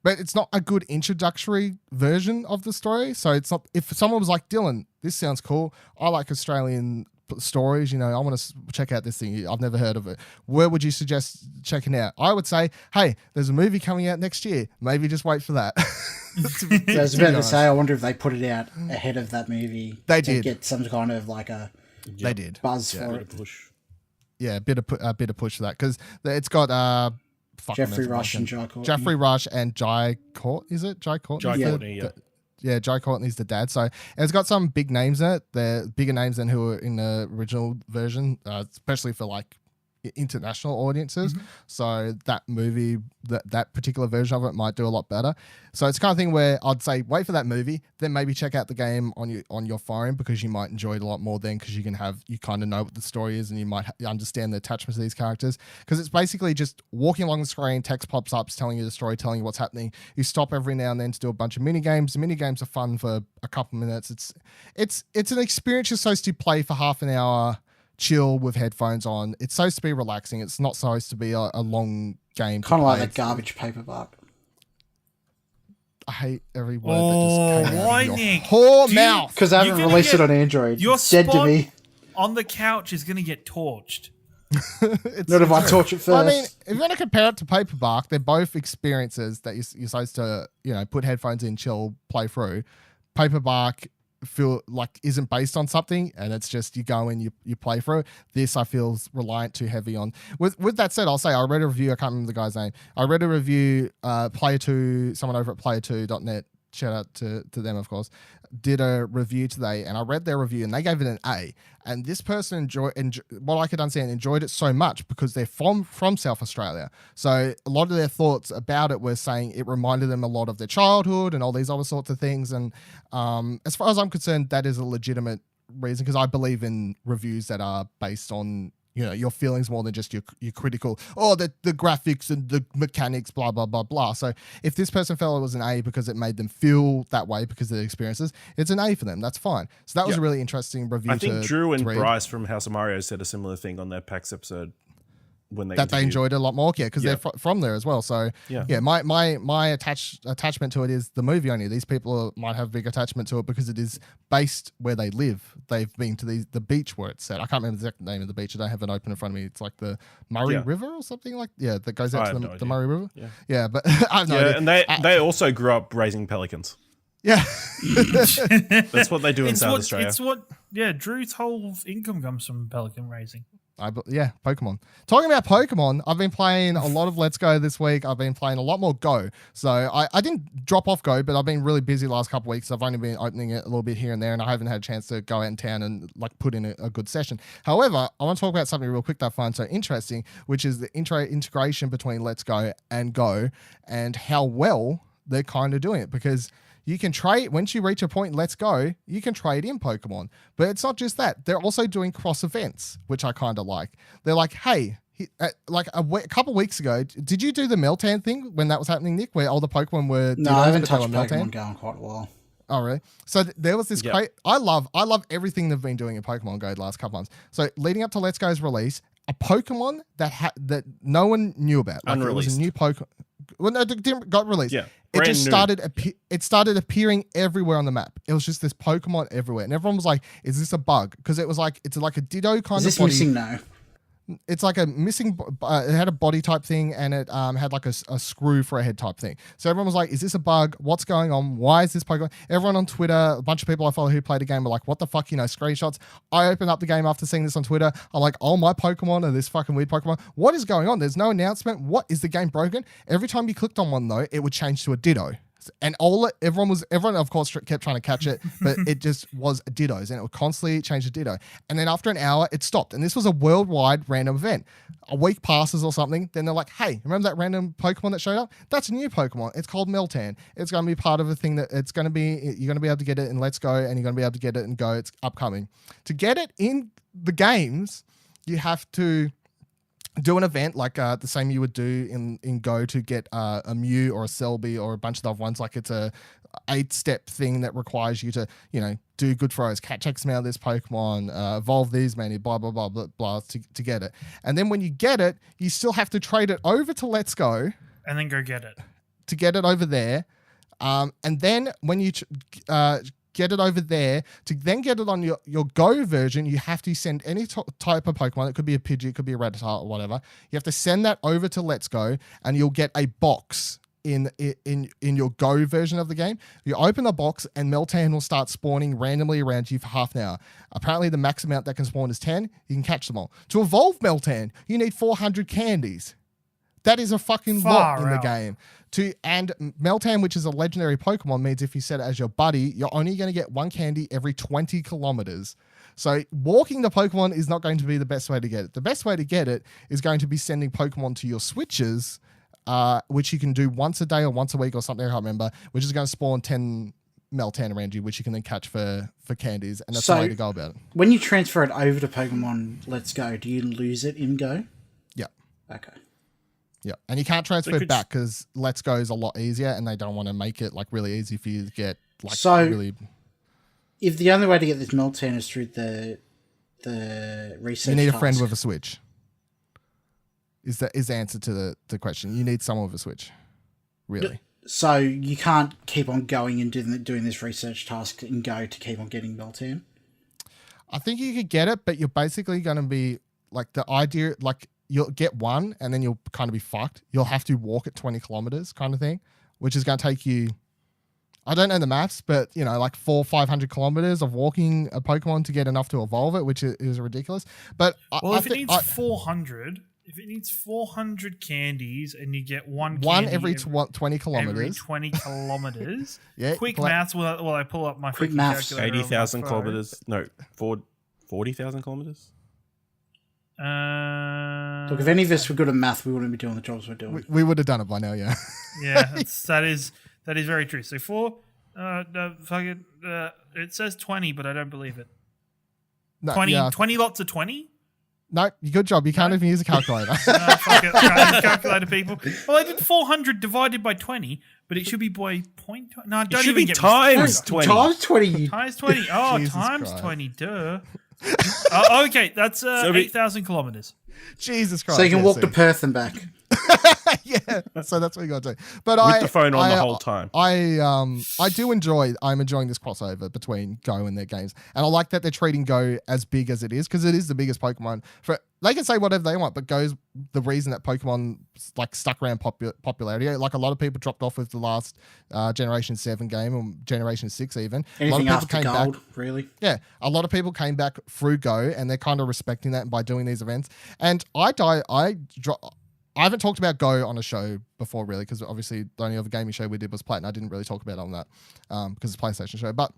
But it's not a good introductory version of the story. So it's not, if someone was like, Dylan, this sounds cool, I like Australian stories, I want to check out this thing, I've never heard of it, where would you suggest checking out? I would say, hey, there's a movie coming out next year, maybe just wait for that. I was about to say, I wonder if they put it out ahead of that movie. They to did get some kind of like a they did buzz for it. Push. Yeah, a bit of push for that, because it's got Jeffrey Rush and Jai Courtney. Jeffrey Rush and Jai Courtney. Is it Jai Courtney? Jai Courtney, yeah. Yeah, Jai Courtney's the dad. So it's got some big names in it. They're bigger names than who were in the original version, especially for like international audiences. Mm-hmm. So that movie, that particular version of it might do a lot better. So it's the kind of thing where I'd say wait for that movie, then maybe check out the game on your phone, because you might enjoy it a lot more then, because you kind of know what the story is and you might understand the attachments to these characters, because it's basically just walking along the screen, text pops up telling you the story, telling you what's happening. You stop every now and then to do a bunch of mini games. The mini games are fun for a couple minutes. It's an experience you're supposed to play for half an hour, chill with headphones on. It's supposed to be relaxing. It's not supposed to be a long game. Kind of like that garbage paperback. I hate every word that just came out of your Nick? whore mouth. Because they haven't released it on Android. Your It's dead to spot me. on the couch is going to get torched. Not if I torch it first. I mean, if you're going to compare it to Paperbark, they're both experiences that you're supposed to, put headphones in, chill, play through. Paperbark feel like isn't based on something, and it's just you go in, you play through. This I feel is reliant too heavy on. With that said, I'll say I read a review. I can't remember the guy's name. I read a review. Player2, someone over at player2.net. Shout out to them, of course. Did a review today, and I read their review, and they gave it an A. And this person enjoyed what I could understand, enjoyed it so much because they're from South Australia. So a lot of their thoughts about it were saying it reminded them a lot of their childhood and all these other sorts of things. And as far as I'm concerned, that is a legitimate reason, because I believe in reviews that are based on your feelings more than just your critical, the graphics and the mechanics, blah, blah, blah, blah. So if this person felt it was an A because it made them feel that way because of their experiences, it's an A for them. That's fine. So that was a really interesting review. I think Drew and Bryce from House of Mario said a similar thing on their PAX episode when they enjoyed it a lot more, because they're from there as well. So my attachment to it is the movie only. These people might have big attachment to it because it is based where they live. They've been to the beach where it's set. I can't remember the exact name of the beach. I don't have it open in front of me. It's like the Murray River or something that goes out to the Murray River. Yeah, but I have no idea. And they also grew up raising pelicans. Yeah. That's what they do in South Australia. It's Drew's whole income comes from pelican raising. Pokemon. Talking about Pokemon, I've been playing a lot of Let's Go this week. I've been playing a lot more Go. So I didn't drop off Go, but I've been really busy the last couple of weeks. I've only been opening it a little bit here and there, and I haven't had a chance to go out in town and put in a good session. However, I want to talk about something real quick that I find so interesting, which is the integration between Let's Go and Go, and how well they're kind of doing it, because you can trade, once you reach a point in Let's Go, you can trade in Pokemon. But it's not just that. They're also doing cross events, which I kind of like. They're like, hey, a couple weeks ago, did you do the Meltan thing when that was happening, Nick, where all the Pokemon were... No, I haven't touched Pokemon Go in quite a while. Oh, really? So there was this I love everything they've been doing in Pokemon Go the last couple months. So leading up to Let's Go's release, a Pokemon that no one knew about. Unreleased. It was a new Pokemon... Well, no, it didn't got released. Yeah, it just started. It started appearing everywhere on the map. It was just this Pokemon everywhere, and everyone was like, "Is this a bug?" Because it was like it's like a Ditto kind of. Is this body. missing now? It's like a missing. It had a body type thing, and it had like a screw for a head type thing. So everyone was like, "Is this a bug? What's going on? Why is this Pokemon?" Everyone on Twitter, a bunch of people I follow who played the game were like, "What the fuck?" Screenshots. I opened up the game after seeing this on Twitter. I'm like, "Oh, my Pokemon are this fucking weird Pokemon. What is going on?" There's no announcement. What is the game broken? Every time you clicked on one though, it would change to a Ditto. And everyone of course kept trying to catch it, but it just was dittos, and it would constantly change the ditto. And then after an hour, it stopped. And this was a worldwide random event. A week passes or something, then they're like, hey, remember that random Pokemon that showed up? That's a new Pokemon. It's called Meltan. It's going to be part of a thing that you're going to be able to get it in Let's Go, and you're going to be able to get it in Go. It's upcoming. To get it in the games, you have to do an event like the same you would do in Go to get a Mew or a Celebi or a bunch of other ones. Like it's a 8-step thing that requires you to, do good throws, catch X amount of this Pokemon, evolve these many, blah, blah, blah, blah, blah, to get it. And then when you get it, you still have to trade it over to Let's Go. And then go get it. To get it over there. And then when you get it over there, to then get it on your Go version, you have to send any type of Pokemon. It could be a Pidgey, it could be a Rattata or whatever. You have to send that over to Let's Go, and you'll get a box in your Go version of the game. You open the box, and Meltan will start spawning randomly around you for half an hour. Apparently, the max amount that can spawn is 10. You can catch them all. To evolve Meltan, you need 400 candies. That is a fucking lot in the game. And Meltan, which is a legendary Pokemon, means if you set it as your buddy, you're only going to get 1 candy every 20 kilometers. So walking the Pokemon is not going to be the best way to get it. The best way to get it is going to be sending Pokemon to your switches, which you can do once a day or once a week or something, I can't remember, which is going to spawn 10 Meltan around you, which you can then catch for candies. And that's the way to go about it. When you transfer it over to Pokemon Let's Go, do you lose it in Go? Yeah. Okay. Yeah, and you can't transfer it back because Let's Go is a lot easier, and they don't want to make it like really easy for you to get. Like, really. If the only way to get this Meltan is through the research, you need a friend with a Switch. Is the answer to the question? You need someone with a Switch, really. So you can't keep on going and doing this research task and Go to keep on getting Meltan. I think you could get it, but you're basically going to be like the idea, like. You'll get one and then you'll kind of be fucked. You'll have to walk at 20 kilometers kind of thing, which is going to take you, I don't know the maths, but like 400-500 kilometers of walking a Pokemon to get enough to evolve it, which is ridiculous. But if it needs 400 candies and you get one every 20 kilometers. Every 20 kilometers. Yeah. Quick maths while I pull up my quick maths. calculator. 80,000 kilometers. No, 40,000 kilometers. Look, if any of us were good at math, we wouldn't be doing the jobs we're doing. We would have done it by now, yeah. Yeah, that is very true. So it says 20, but I don't believe it. No, 20 lots of 20? No, good job. You can't even use a calculator. No, fuck it. Can't use calculator, people. Well, I did 400 divided by 20, but it should be by point. No, don't even get times 20. Times 20. Times 20. Oh, Jesus times Christ. 20. Duh. Okay, that's 8,000 kilometers. Jesus Christ. So you can walk to Perth and back. Yeah, so that's what you got to do. But with the phone on the whole time. I'm enjoying this crossover between Go and their games, and I like that they're treating Go as big as it is, because it is the biggest Pokemon. They can say whatever they want, but Go's the reason that Pokemon like stuck around popularity. Like a lot of people dropped off with the last Generation 7 game, or Generation 6 even. Anything a lot of people after came Gold, back, really? Yeah, a lot of people came back through Go, and they're kind of respecting that by doing these events. And I haven't talked about Go on a show before, really, because obviously the only other gaming show we did was Play, and I didn't really talk about it on that because it's a PlayStation show. But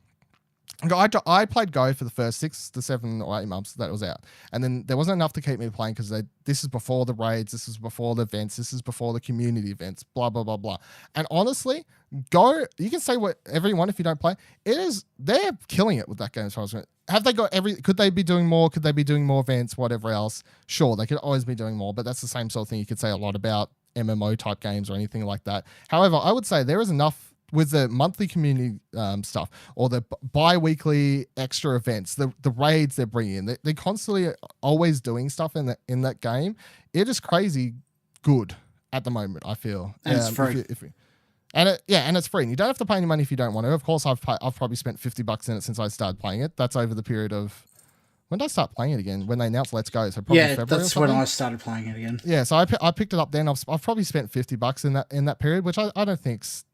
I played Go for the first 6 to 7 or 8 months that it was out. And then there wasn't enough to keep me playing because this is before the raids, this is before the events, this is before the community events, blah, blah, blah, blah. And honestly, Go, you can say whatever you want if you don't play. They're killing it with that game as far as have they got could they be doing more? Could they be doing more events, whatever else? Sure, they could always be doing more, but that's the same sort of thing you could say a lot about MMO type games or anything like that. However, I would say there is enough with the monthly community stuff or the bi-weekly extra events, the raids they're bringing in. They're constantly always doing stuff in that game. It is crazy good at the moment, I feel. And it's free. And it's free. And you don't have to pay any money if you don't want to. Of course, I've probably spent $50 in it since I started playing it. That's over the period of... When did I start playing it again? When they announced Let's Go, so probably February or that's something? when I started playing it again. Yeah, so I picked it up then. I've probably spent $50 in that period, which I don't think's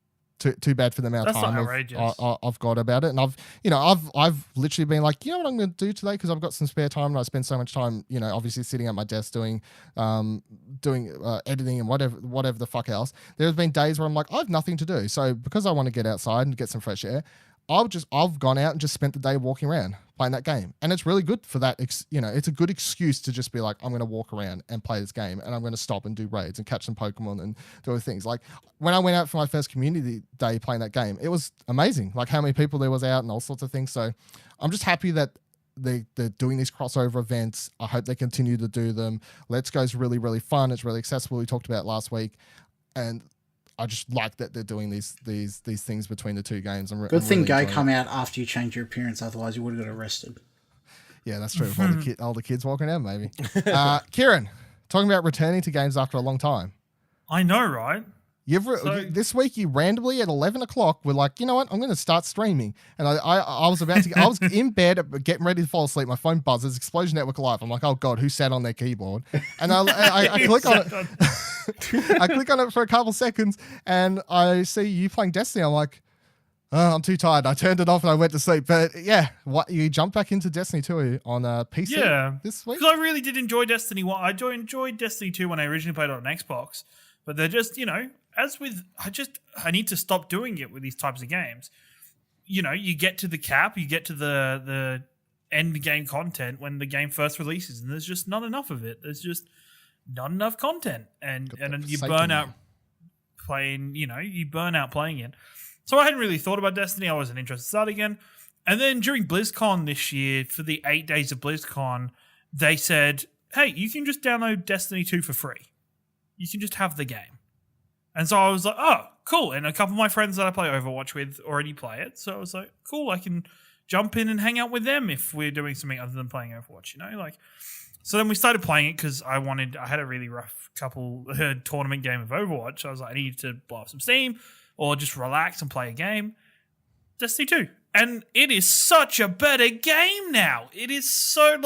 too bad for the amount of That's time not outrageous. I've got about it. And I've literally been like, you know what I'm going to do today, because I've got some spare time and I spend so much time, obviously sitting at my desk doing editing and whatever the fuck else. There's been days where I'm like, I have nothing to do. So because I want to get outside and get some fresh air, I've gone out and just spent the day walking around playing that game. And it's really good for that. It's a good excuse to just be like, I'm going to walk around and play this game, and I'm going to stop and do raids and catch some Pokemon and do other things. Like when I went out for my first community day playing that game, it was amazing. Like how many people there was out and all sorts of things. So I'm just happy that they're doing these crossover events. I hope they continue to do them. Let's Go is really, really fun. It's really accessible. We talked about last week. And I just like that they're doing these things between the two games. Good thing Go come out after you change your appearance, otherwise you would have got arrested. Yeah, that's true. All the kids walking out, maybe. Ciaran, talking about returning to games after a long time. I know, right? This week you randomly at 11 o'clock were like, you know what? I'm going to start streaming. And I was I was in bed getting ready to fall asleep. My phone buzzes, Explosion Network Live. I'm like, oh God, who sat on their keyboard? And I click on it. I click on it for a couple seconds and I see you playing Destiny. I'm like, oh, I'm too tired. I turned it off and I went to sleep. But yeah, you jumped back into Destiny 2 on PC this week? Because I really did enjoy Destiny 1. I enjoyed Destiny 2 when I originally played it on Xbox. But they're just, as with, I need to stop doing it with these types of games. You get to the cap, you get to the end game content when the game first releases, and there's just not enough of it. There's just not enough content, and you burn out playing. You burn out playing it. So I hadn't really thought about Destiny. I wasn't interested to start again. And then during BlizzCon this year, for the 8 days of BlizzCon, they said, "Hey, you can just download Destiny 2 for free. You can just have the game." And so I was like, oh, cool. And a couple of my friends that I play Overwatch with already play it. So I was like, cool, I can jump in and hang out with them if we're doing something other than playing Overwatch, So then we started playing it because I had a really rough tournament game of Overwatch. So I was like, I need to blow up some steam or just relax and play a game. Destiny 2. And it is such a better game now. It is so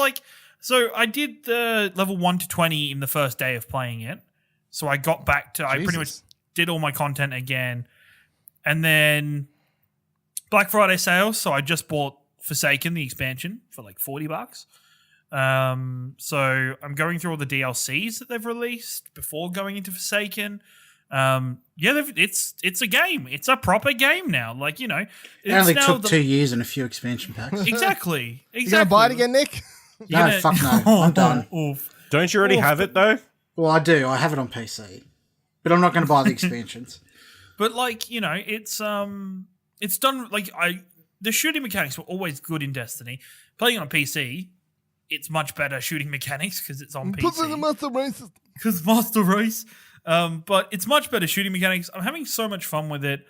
so I did the level 1 to 20 in the first day of playing it. So I got back to, I pretty much did all my content again. And then Black Friday sales. So I just bought Forsaken, the expansion, for like $40. So I'm going through all the DLCs that they've released before going into Forsaken. It's a game. It's a proper game now. It only took 2 years and a few expansion packs. Exactly. You gonna buy it again, Nick? No, fuck no. I'm done. Don't you already have it though? Well, I do. I have it on PC, but I'm not going to buy the expansions. But it's done the shooting mechanics were always good in Destiny. Playing on PC, it's much better shooting mechanics because it's on PC. Because the Master Race. Because Master Race. But it's much better shooting mechanics. I'm having so much fun with it.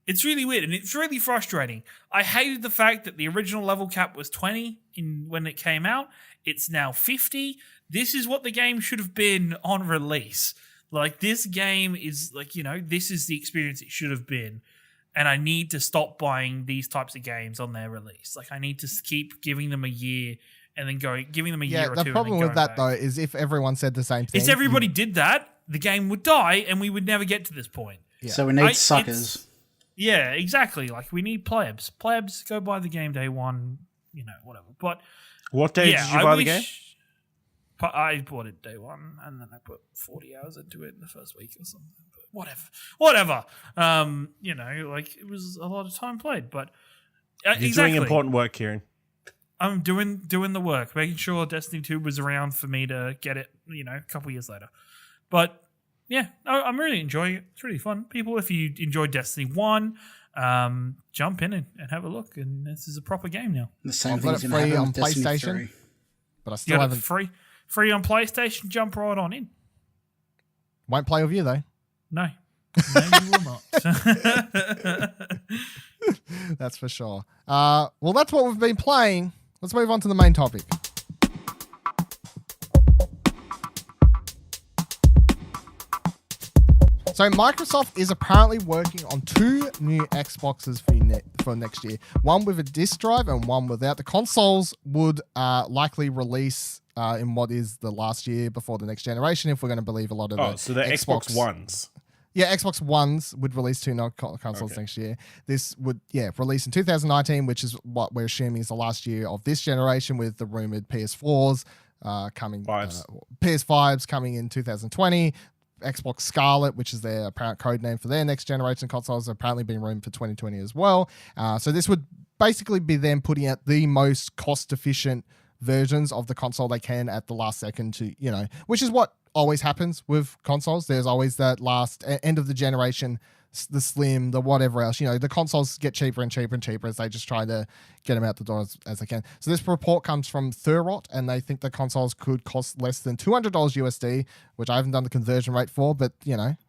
It's really weird and it's really frustrating. I hated the fact that the original level cap was 20 when it came out. It's now 50. This is what the game should have been on release. This game is this is the experience it should have been. And I need to stop buying these types of games on their release. I need to keep giving them a year and then giving them a year or two. The problem with that, though, is if everyone said the same thing. If everybody did that, the game would die and we would never get to this point. Yeah. So we need suckers. Yeah, exactly. We need plebs. Plebs, go buy the game day one, whatever. But what day did you buy the game? I bought it day one, and then I put 40 hours into it in the first week or something. But whatever. It was a lot of time played. But you're doing important work, Ciaran. I'm doing the work, making sure Destiny 2 was around for me to get it, a couple years later. But yeah, I'm really enjoying it. It's really fun. People, if you enjoyed Destiny 1, jump in and have a look. And this is a proper game now. The same I've got it free on PlayStation, but I still haven't. Free on PlayStation, jump right on in. Won't play with you, though. No. No, you will not. That's for sure. Well, that's what we've been playing. Let's move on to the main topic. So Microsoft is apparently working on 2 new Xboxes for next year. One with a disc drive and one without. The consoles would likely release in what is the last year before the next generation, if we're going to believe a lot of the so the Xbox Ones. Yeah, Xbox Ones would release 2 consoles next year. This would, release in 2019, which is what we're assuming is the last year of this generation, with the rumored PS4s coming, PS5s coming in 2020. Xbox Scarlet, which is their apparent code name for their next generation consoles, apparently being rumored for 2020 as well. So this would basically be them putting out the most cost-efficient versions of the console they can at the last second to, which is what always happens with consoles. There's always that last end of the generation, the slim, the whatever else. The consoles get cheaper and cheaper and cheaper as they just try to get them out the door as they can. So this report comes from Thurrott, and they think the consoles could cost less than $200 USD, which I haven't done the conversion rate for, but,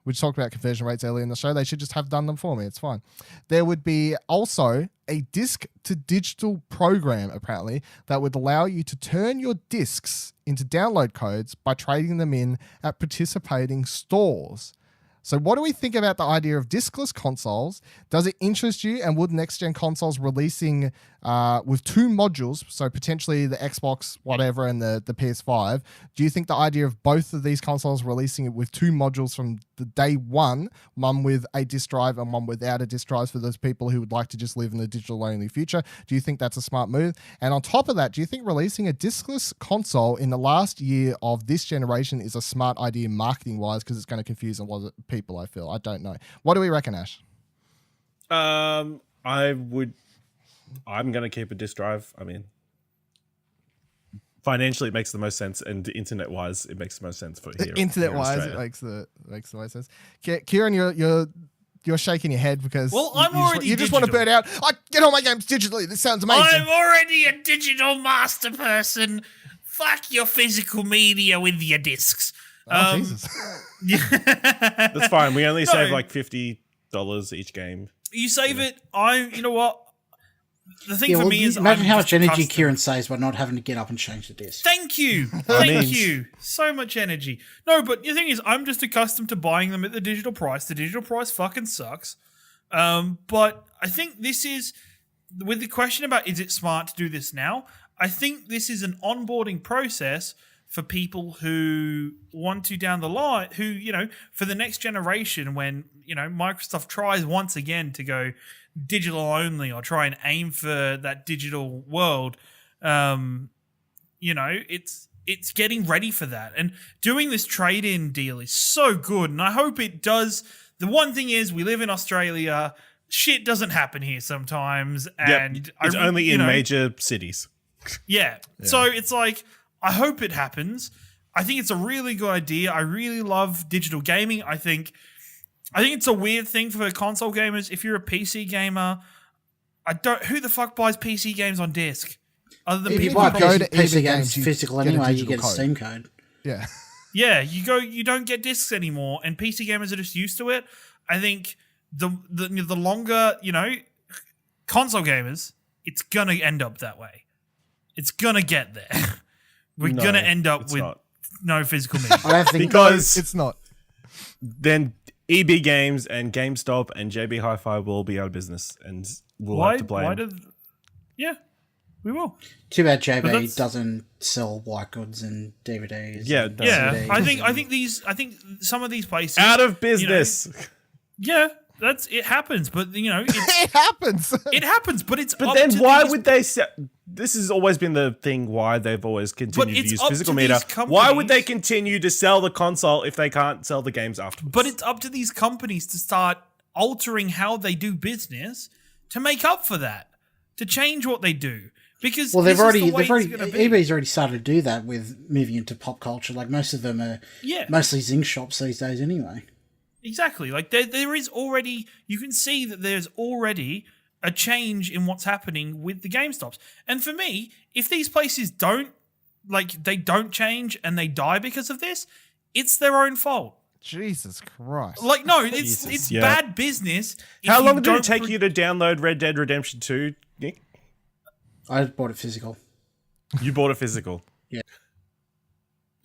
we talked about conversion rates earlier in the show. They should just have done them for me. It's fine. There would be also a disc-to-digital program, apparently, that would allow you to turn your discs into download codes by trading them in at participating stores. So what do we think about the idea of discless consoles? Does it interest you? And would next-gen consoles releasing with 2 modules, so potentially the Xbox whatever and the PS5, do you think the idea of both of these consoles releasing it with 2 modules from the day one with a disc drive and one without a disc drive for those people who would like to just live in the digital-only future, do you think that's a smart move? And on top of that, do you think releasing a discless console in the last year of this generation is a smart idea marketing-wise, because it's going to confuse a lot of people, I feel? I don't know. What do we reckon, Ash? I'm going to keep a disc drive. I mean, financially, it makes the most sense, and internet-wise, it makes the most sense for here. Internet-wise, it makes the most sense. Ciaran, you're shaking your head because you just want to burn out. I get all my games digitally. This sounds amazing. I'm already a digital master person. Fuck your physical media with your discs. Jesus. That's fine. We only save like $50 each game. You save it. You know what? The thing for me is, imagine how much energy Ciaran saves by not having to get up and change the disc. Thank you. Thank you. So much energy. No, but the thing is, I'm just accustomed to buying them at the digital price. The digital price fucking sucks. But I think this is, with the question about is it smart to do this now, I think this is an onboarding process for people who want to down the line, who, for the next generation, when, Microsoft tries once again to go digital only or try and aim for that digital world, it's getting ready for that. And doing this trade-in deal is so good, and I hope it does. The one thing is, we live in Australia. Shit doesn't happen here sometimes, and it's only in major cities. Yeah. So it's like, I hope it happens. I think it's a really good idea. I really love digital gaming. I think it's a weird thing for console gamers. If you're a PC gamer, who the fuck buys PC games on disc? Other than if people you who buy PC games physical anyway, you get a Steam code. Yeah. Yeah, you don't get discs anymore, and PC gamers are just used to it. I think the longer, console gamers, it's gonna end up that way. It's gonna get there. We're gonna end up with no physical media. I don't think because it's not. Then EB Games and GameStop and JB Hi-Fi will be out of business, and we'll have to blame. We will. Too bad JB doesn't sell white goods and DVDs. Yeah, CDs. I think some of these places out of business. It happens, but it happens. It happens, but it's. But then why would they sell? This has always been the thing why they've always continued to use physical media. Why would they continue to sell the console if they can't sell the games afterwards? But it's up to these companies to start altering how they do business to make up for that, to change what they do. Because EB's already started to do that with moving into pop culture. Like most of them are mostly Zing shops these days anyway. Exactly. Like there is already, you can see that there's already a change in what's happening with the GameStops. And for me, if these places don't change and they die because of this, it's their own fault. Jesus Christ. Like, no, it's bad business. How long did it take you to download Red Dead Redemption 2, Nick? I bought it physical. You bought it physical? Yeah.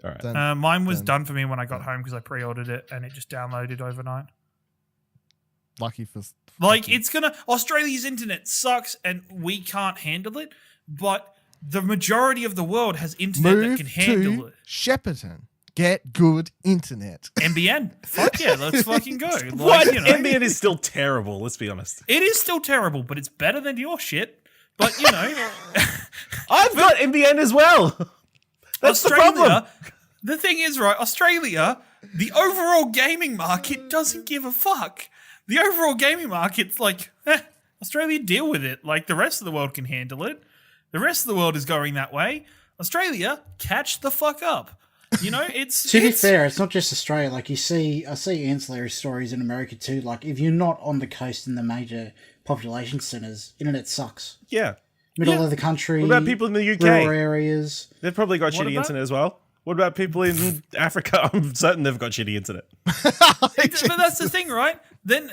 All right. Mine was done for me when I got home because I pre-ordered it and it just downloaded overnight. Lucky for Australia's internet sucks and we can't handle it, but the majority of the world has internet that can handle it. Shepparton. Get good internet. NBN. Fuck yeah, let's fucking go. Like, what? NBN is still terrible, let's be honest. It is still terrible, but it's better than your shit. But, you know. I've got NBN as well. That's Australia, the problem. The thing is, right, Australia, the overall gaming market doesn't give a fuck. The overall gaming market's like, Australia, deal with it. Like, the rest of the world can handle it. The rest of the world is going that way. Australia, catch the fuck up. You know, it's... To be fair, it's not just Australia. Like, I see ancillary stories in America too. Like, if you're not on the coast in the major population centres, internet sucks. Yeah. Middle of the country. What about people in the UK? Rural areas. They've probably got shitty internet as well. What about people in Africa? I'm certain they've got shitty internet. But that's the thing, right? Then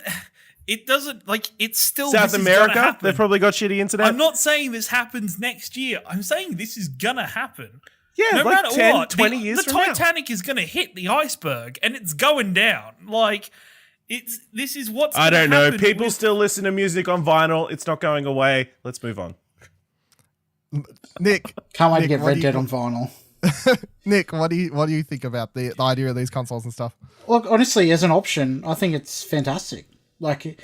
it doesn't, like, it's still... South America, they've probably got shitty internet. I'm not saying this happens next year. I'm saying this is gonna happen. Yeah, no like matter 10, what, 20 years from now. The Titanic is gonna hit the iceberg, and it's going down. Like, this is what's I don't know. happen People still listen to music on vinyl. It's not going away. Let's move on. Nick. Can't wait to get Red Dead on vinyl. Nick, what do you think about the idea of these consoles and stuff? Look, honestly, as an option, I think it's fantastic. Like,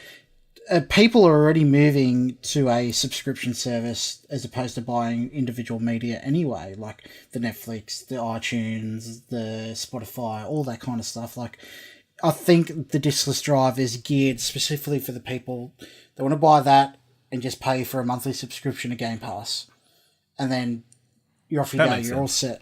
people are already moving to a subscription service as opposed to buying individual media anyway, like the Netflix, the iTunes, the Spotify, all that kind of stuff. Like, I think the discless drive is geared specifically for the people that want to buy that and just pay for a monthly subscription to Game Pass. And then you're off you go, you're all set.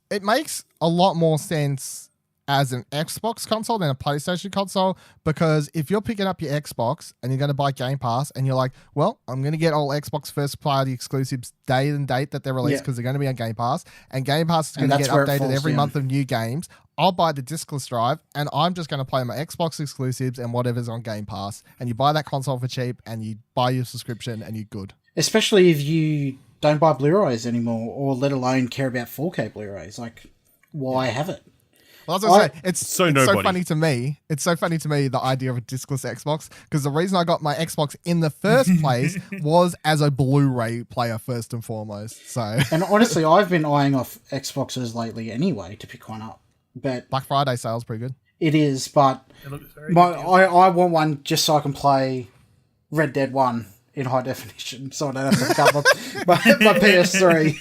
It makes a lot more sense as an Xbox console than a PlayStation console, because if you're picking up your Xbox and you're going to buy Game Pass and you're like, well, I'm going to get all Xbox first party exclusives day and date that they're released because they're going to be on Game Pass, and Game Pass is going to get updated every month of new games. I'll buy the discless drive and I'm just going to play my Xbox exclusives and whatever's on Game Pass, and you buy that console for cheap and you buy your subscription and you're good. Especially if you don't buy Blu-rays anymore, or let alone care about 4K Blu-rays. Like, why have it? Well, I was going to say, it's so funny to me. It's so funny to me, the idea of a discless Xbox, because the reason I got my Xbox in the first place was as a Blu-ray player first and foremost. So, and honestly, I've been eyeing off Xboxes lately anyway to pick one up. But Black Friday sale's pretty good. It is, but I want one just so I can play Red Dead 1 in high definition, so I don't have to cover my PS3.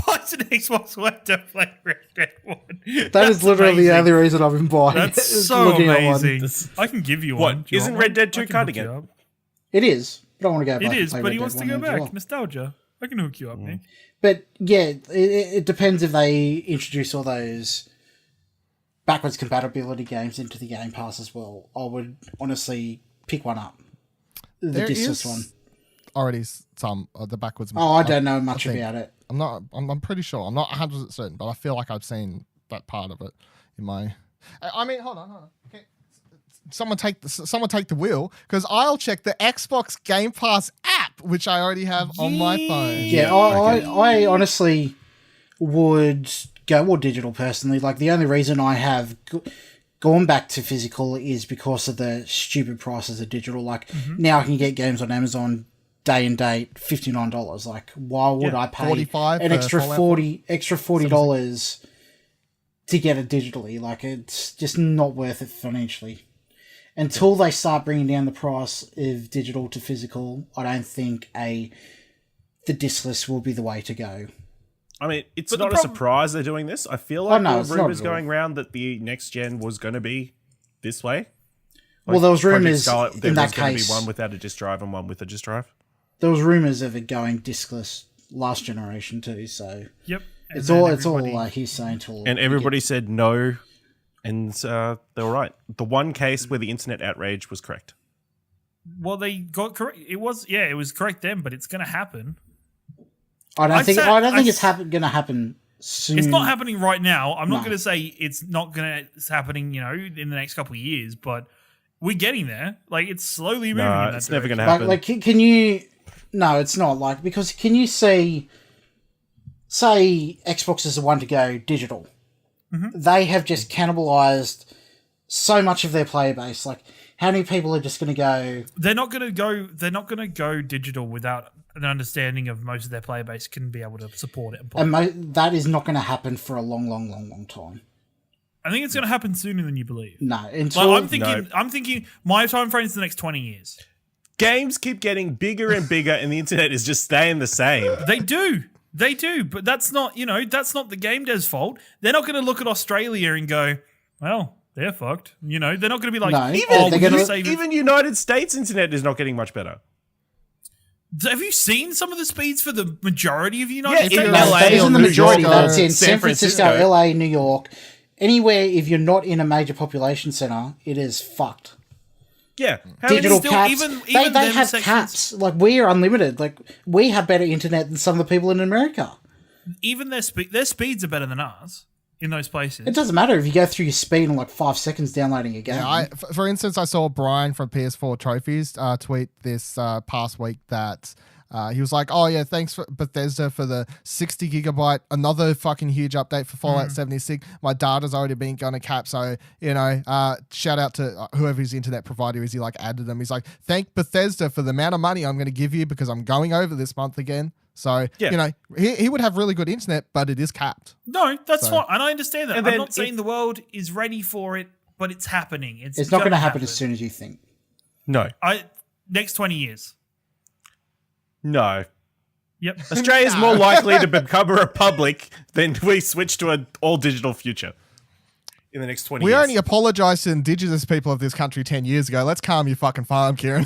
Buys an Xbox One to play Red Dead 1. That is literally the only reason I've been buying. That's so amazing. I can give you one. Isn't Red Dead 2 card again? It is, but I want to go back. It is, and play but Red he wants Dead to go 1 back. well. Nostalgia. I can hook you up, Nick. But yeah, it depends if they introduce all those backwards compatibility games into the Game Pass as well. I would honestly pick one up. The discless one. Already some the backwards. Oh, I don't know much about it. I'm pretty sure. I'm not 100% certain, but I feel like I've seen that part of it in my. I mean, hold on. Okay. Someone take the wheel, because I'll check the Xbox Game Pass app, which I already have on my phone. Yeah, I honestly would go more digital personally. Like, the only reason I have gone back to physical is because of the stupid prices of digital. Like, now I can get games on Amazon day and date, $59. Like, why would I pay an extra $40 to get it digitally? Like, it's just not worth it financially. Until they start bringing down the price of digital to physical, I don't think the discless will be the way to go. I mean, it's not a surprise they're doing this. I feel like there were rumors going around that the next gen was going to be this way. Like, well, there was rumors in that case. There was going to be one without a disk drive and one with a disk drive. There was rumors of it going discless last generation too. So yep, it's all he's saying to all. And everybody said no, and they were right. The one case where the internet outrage was correct. Well, they got correct. It was correct then, but it's going to happen. I don't think it's going to happen soon. It's not happening right now. I'm not going to say it's not going to. It's happening, in the next couple of years, but we're getting there. Like, it's slowly moving. No, it's never going to happen. Like, can you? No, it's not. Like, because can you say Xbox is the one to go digital? Mm-hmm. They have just cannibalized so much of their player base. Like, How many people are just going to go? They're not going to go digital without an understanding of most of their player base can be able to support it. And that is not going to happen for a long time. I think it's going to happen sooner than you believe. No, until I'm thinking my time frame is the next 20 years. Games keep getting bigger and bigger, and the internet is just staying the same. They do, but that's not the game dev's fault. They're not going to look at Australia and go, well, they're fucked. They're not going to be like, even United States internet is not getting much better. Have you seen some of the speeds for the majority of United States? In LA, LA that isn't the majority. That's in San San Francisco, LA, New York. Anywhere, if you're not in a major population center, it is fucked. Yeah. Digital caps. They have caps. Like, we are unlimited. Like, we have better internet than some of the people in America. Even their speeds are better than ours in those places. It doesn't matter if you go through your speed in like 5 seconds downloading a game. Yeah, for instance, I saw Brian from PS4 Trophies tweet this past week that he was like, oh yeah, thanks for Bethesda for the 60 gigabyte, another fucking huge update for Fallout 76. My data's already been going to cap, so, shout out to whoever his internet provider is. He added them. He's like, thank Bethesda for the amount of money I'm going to give you because I'm going over this month again. So, he would have really good internet, but it is capped. No, that's fine. And I understand that. I'm not saying the world is ready for it, but it's happening. It's not going to happen as soon as you think. No. Next 20 years. No. Yep. Australia's more likely to become a republic than we switch to an all-digital future in the next 20 years. We only apologised to Indigenous people of this country 10 years ago. Let's calm your fucking farm, Ciaran.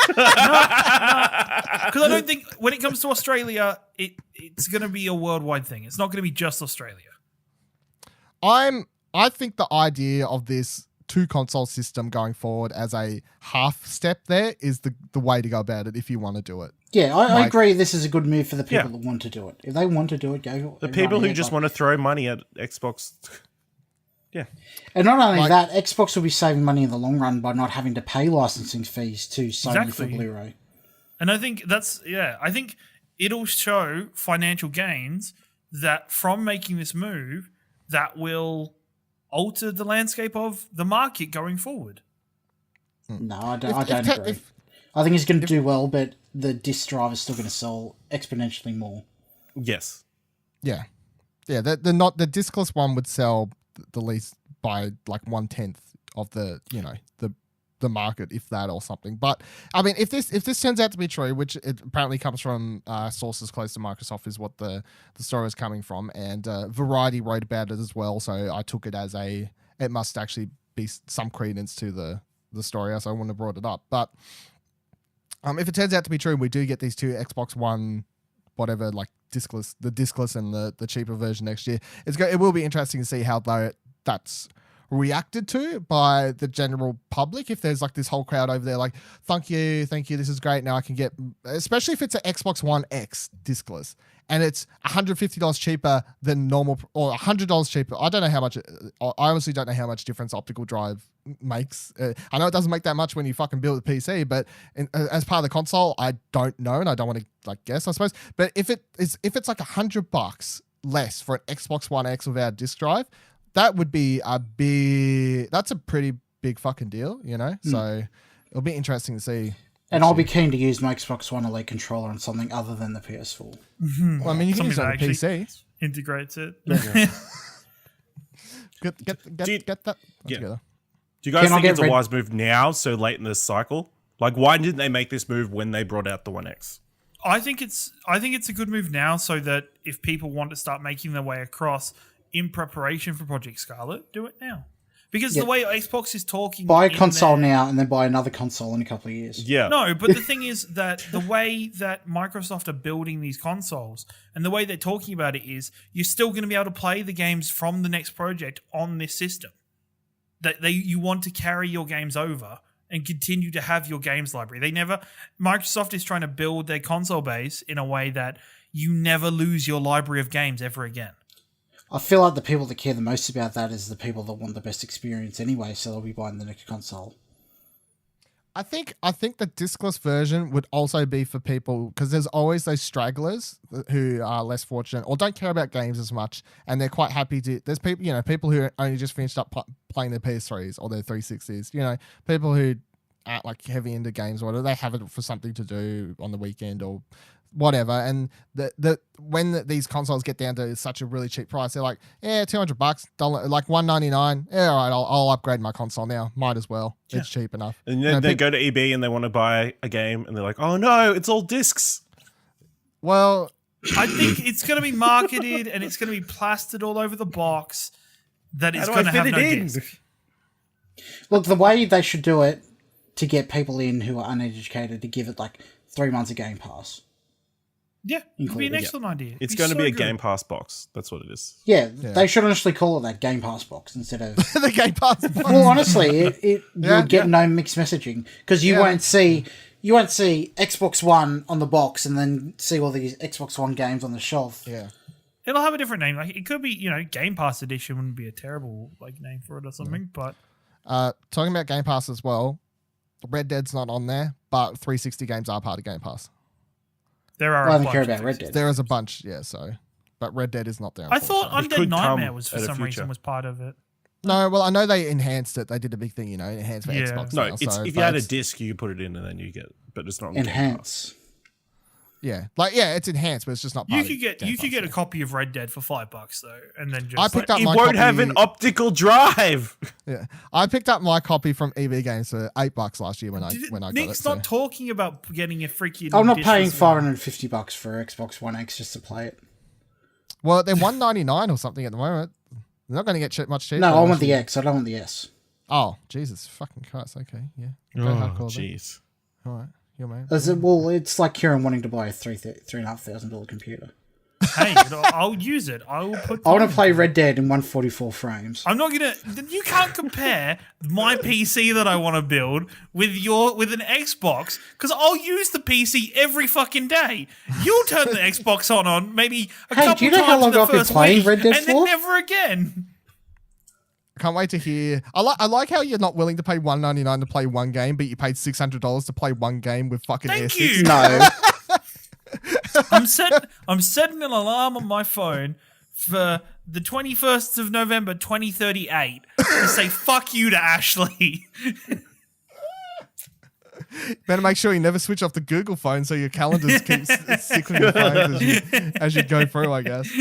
Because I don't think when it comes to Australia, it's going to be a worldwide thing. It's not going to be just Australia. I think the idea of this 2-console system going forward as a half step there is the way to go about it if you want to do it. Yeah, I agree this is a good move for the people that want to do it. If they want to do it, go. The people who just want to throw money at Xbox. Yeah. And not only that, Xbox will be saving money in the long run by not having to pay licensing fees to Sony for Blu-ray. And I think I think it'll show financial gains that from making this move that will alter the landscape of the market going forward. No, I don't agree. I think it's going to do well, but the disc drive is still going to sell exponentially more. Yes. Yeah. Yeah, the discless one would sell the least by 1/10 of the market, if that, or something. But I mean, if this turns out to be true, which it apparently comes from sources close to Microsoft, is what the story is coming from, and Variety wrote about it as well. So I took it as it must actually be some credence to the story, so I wouldn't have brought it up. But if it turns out to be true, we do get these two Xbox One, whatever, discless, the discless and the cheaper version next year. It will be interesting to see how that's reacted to by the general public. If there's this whole crowd over there thank you, this is great, now I can get, especially if it's an Xbox One X discless and it's $150 cheaper than normal, or $100 cheaper. I don't know how much, I honestly don't know how much difference optical drive makes. I know it doesn't make that much when you fucking build a PC, but as part of the console, I don't know, and I don't want to guess, I suppose. But if it's $100 less for an Xbox One X without a disc drive, that would be that's a pretty big fucking deal, So it'll be interesting to see. And I'll be keen to use my Xbox One Elite controller on something other than the PS4. Well, I mean, you can use it on the PC. Integrates it. Get that together. Do you guys think it's a wise move now, so late in this cycle? Why didn't they make this move when they brought out the One X? I think it's a good move now, so that if people want to start making their way across in preparation for Project Scarlet, do it now. Because the way Xbox is talking... Buy a console now and then buy another console in a couple of years. Yeah. No, but the thing is that the way that Microsoft are building these consoles and the way they're talking about it is you're still going to be able to play the games from the next project on this system. That you want to carry your games over and continue to have your games library. Microsoft is trying to build their console base in a way that you never lose your library of games ever again. I feel like the people that care the most about that is the people that want the best experience anyway, so they'll be buying the next console. I think the discless version would also be for people, because there's always those stragglers who are less fortunate or don't care about games as much, and they're quite happy to. There's people, people who only just finished up playing their PS3s or their 360s. People who aren't like heavy into games or whatever, they have it for something to do on the weekend or whatever. And when these consoles get down to such a really cheap price, they're like, yeah, $200, like $199. Yeah, all right, I'll upgrade my console now. Might as well. It's cheap enough. And then they go to EB and they want to buy a game and they're like, oh no, it's all discs. Well, I think it's going to be marketed and it's going to be plastered all over the box that it's going to have no disc. Look, the way they should do it to get people in who are uneducated, to give it like 3 months of Game Pass. Yeah, it would be an excellent idea. It's going to be a Game Pass box. That's what it is. Yeah, they should honestly call it that Game Pass box instead of the Game Pass box. Well, honestly, you would get no mixed messaging because you won't see Xbox One on the box and then see all these Xbox One games on the shelf. Yeah. It'll have a different name. Like it could be, Game Pass Edition wouldn't be a terrible name for it or something. But talking about Game Pass as well, Red Dead's not on there, but 360 games are part of Game Pass. There are. I don't care about Red Dead. There is a bunch, but Red Dead is not there. I thought Undead Nightmare was for some reason was part of it. No, well, I know they enhanced it. They did a big thing, enhanced for Xbox. No, now, if you had a disc, you put it in and then you get, but it's not enhance. Yeah, it's enhanced, but it's just not. You could get a copy of Red Dead for $5 though, and then just I picked up it my won't copy, have an optical drive. Yeah, I picked up my copy from EB Games for $8 last year when I got it. Nick's not talking about getting a freaking. I'm not paying $550 for Xbox One X just to play it. Well, they're $199 or something at the moment. They're not going to get much cheaper. No, I want the X. I don't want the S. Oh, Jesus fucking Christ! Okay, yeah. Jeez. All right. It's like Ciaran wanting to buy a $3,500 computer. Hey, I'll use it. I will put. I want to play Red Dead in 144 frames. I'm not gonna. You can't compare my PC that I want to build with an Xbox because I'll use the PC every fucking day. You'll turn the Xbox on maybe a couple times. Do you know how long I've been playing Red Dead and then never again. Can't wait to hear. I like how you're not willing to pay $199 to play one game, but you paid $600 to play one game with fucking Thank airsticks. you. No. I'm setting an alarm on my phone for the 21st of November 2038 to say fuck you to Ashley. Better make sure you never switch off the Google phone so your calendars keep stick with your phones as you go through, I guess.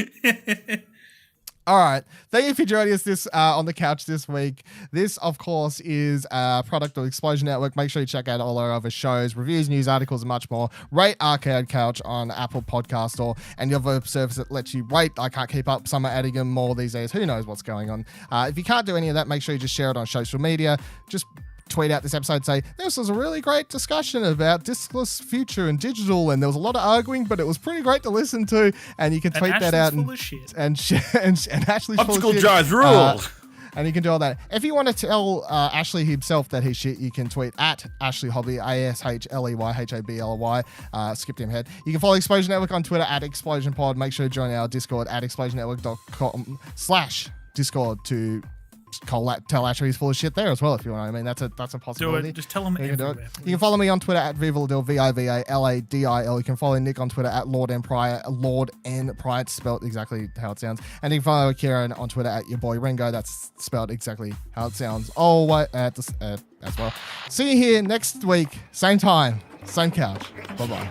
All right. Thank you for joining us on the couch this week. This, of course, is a product of Explosion Network. Make sure you check out all our other shows, reviews, news articles, and much more. Rate Arcade Couch on Apple Podcast or any other service that lets you rate. I can't keep up. Some are adding them more these days. Who knows what's going on? If you can't do any of that, make sure you just share it on social media. Just tweet out this episode, say, this was a really great discussion about diskless future and digital, and there was a lot of arguing, but it was pretty great to listen to, and you can tweet that out and Ashley's optical full of shit. drive rule. And you can do all that. If you want to tell Ashley himself that he's shit, you can tweet at Ashley Hobby, ASHLEYHABLY. Skipped him ahead. You can follow Explosion Network on Twitter at ExplosionPod. Make sure to join our Discord at explosionnetwork.com/Discord to tell Ashley he's full of shit there as well, if you want. I mean, that's a possibility. Do it. Just tell him everywhere. You can follow me on Twitter at Vivaladil, VIVALADIL. You can follow Nick on Twitter at Lord N Pryor, Lord N Pryor, spelled exactly how it sounds. And you can follow Ciaran on Twitter at your boy Ringo. That's spelled exactly how it sounds. As well. See you here next week, same time, same couch. Bye bye.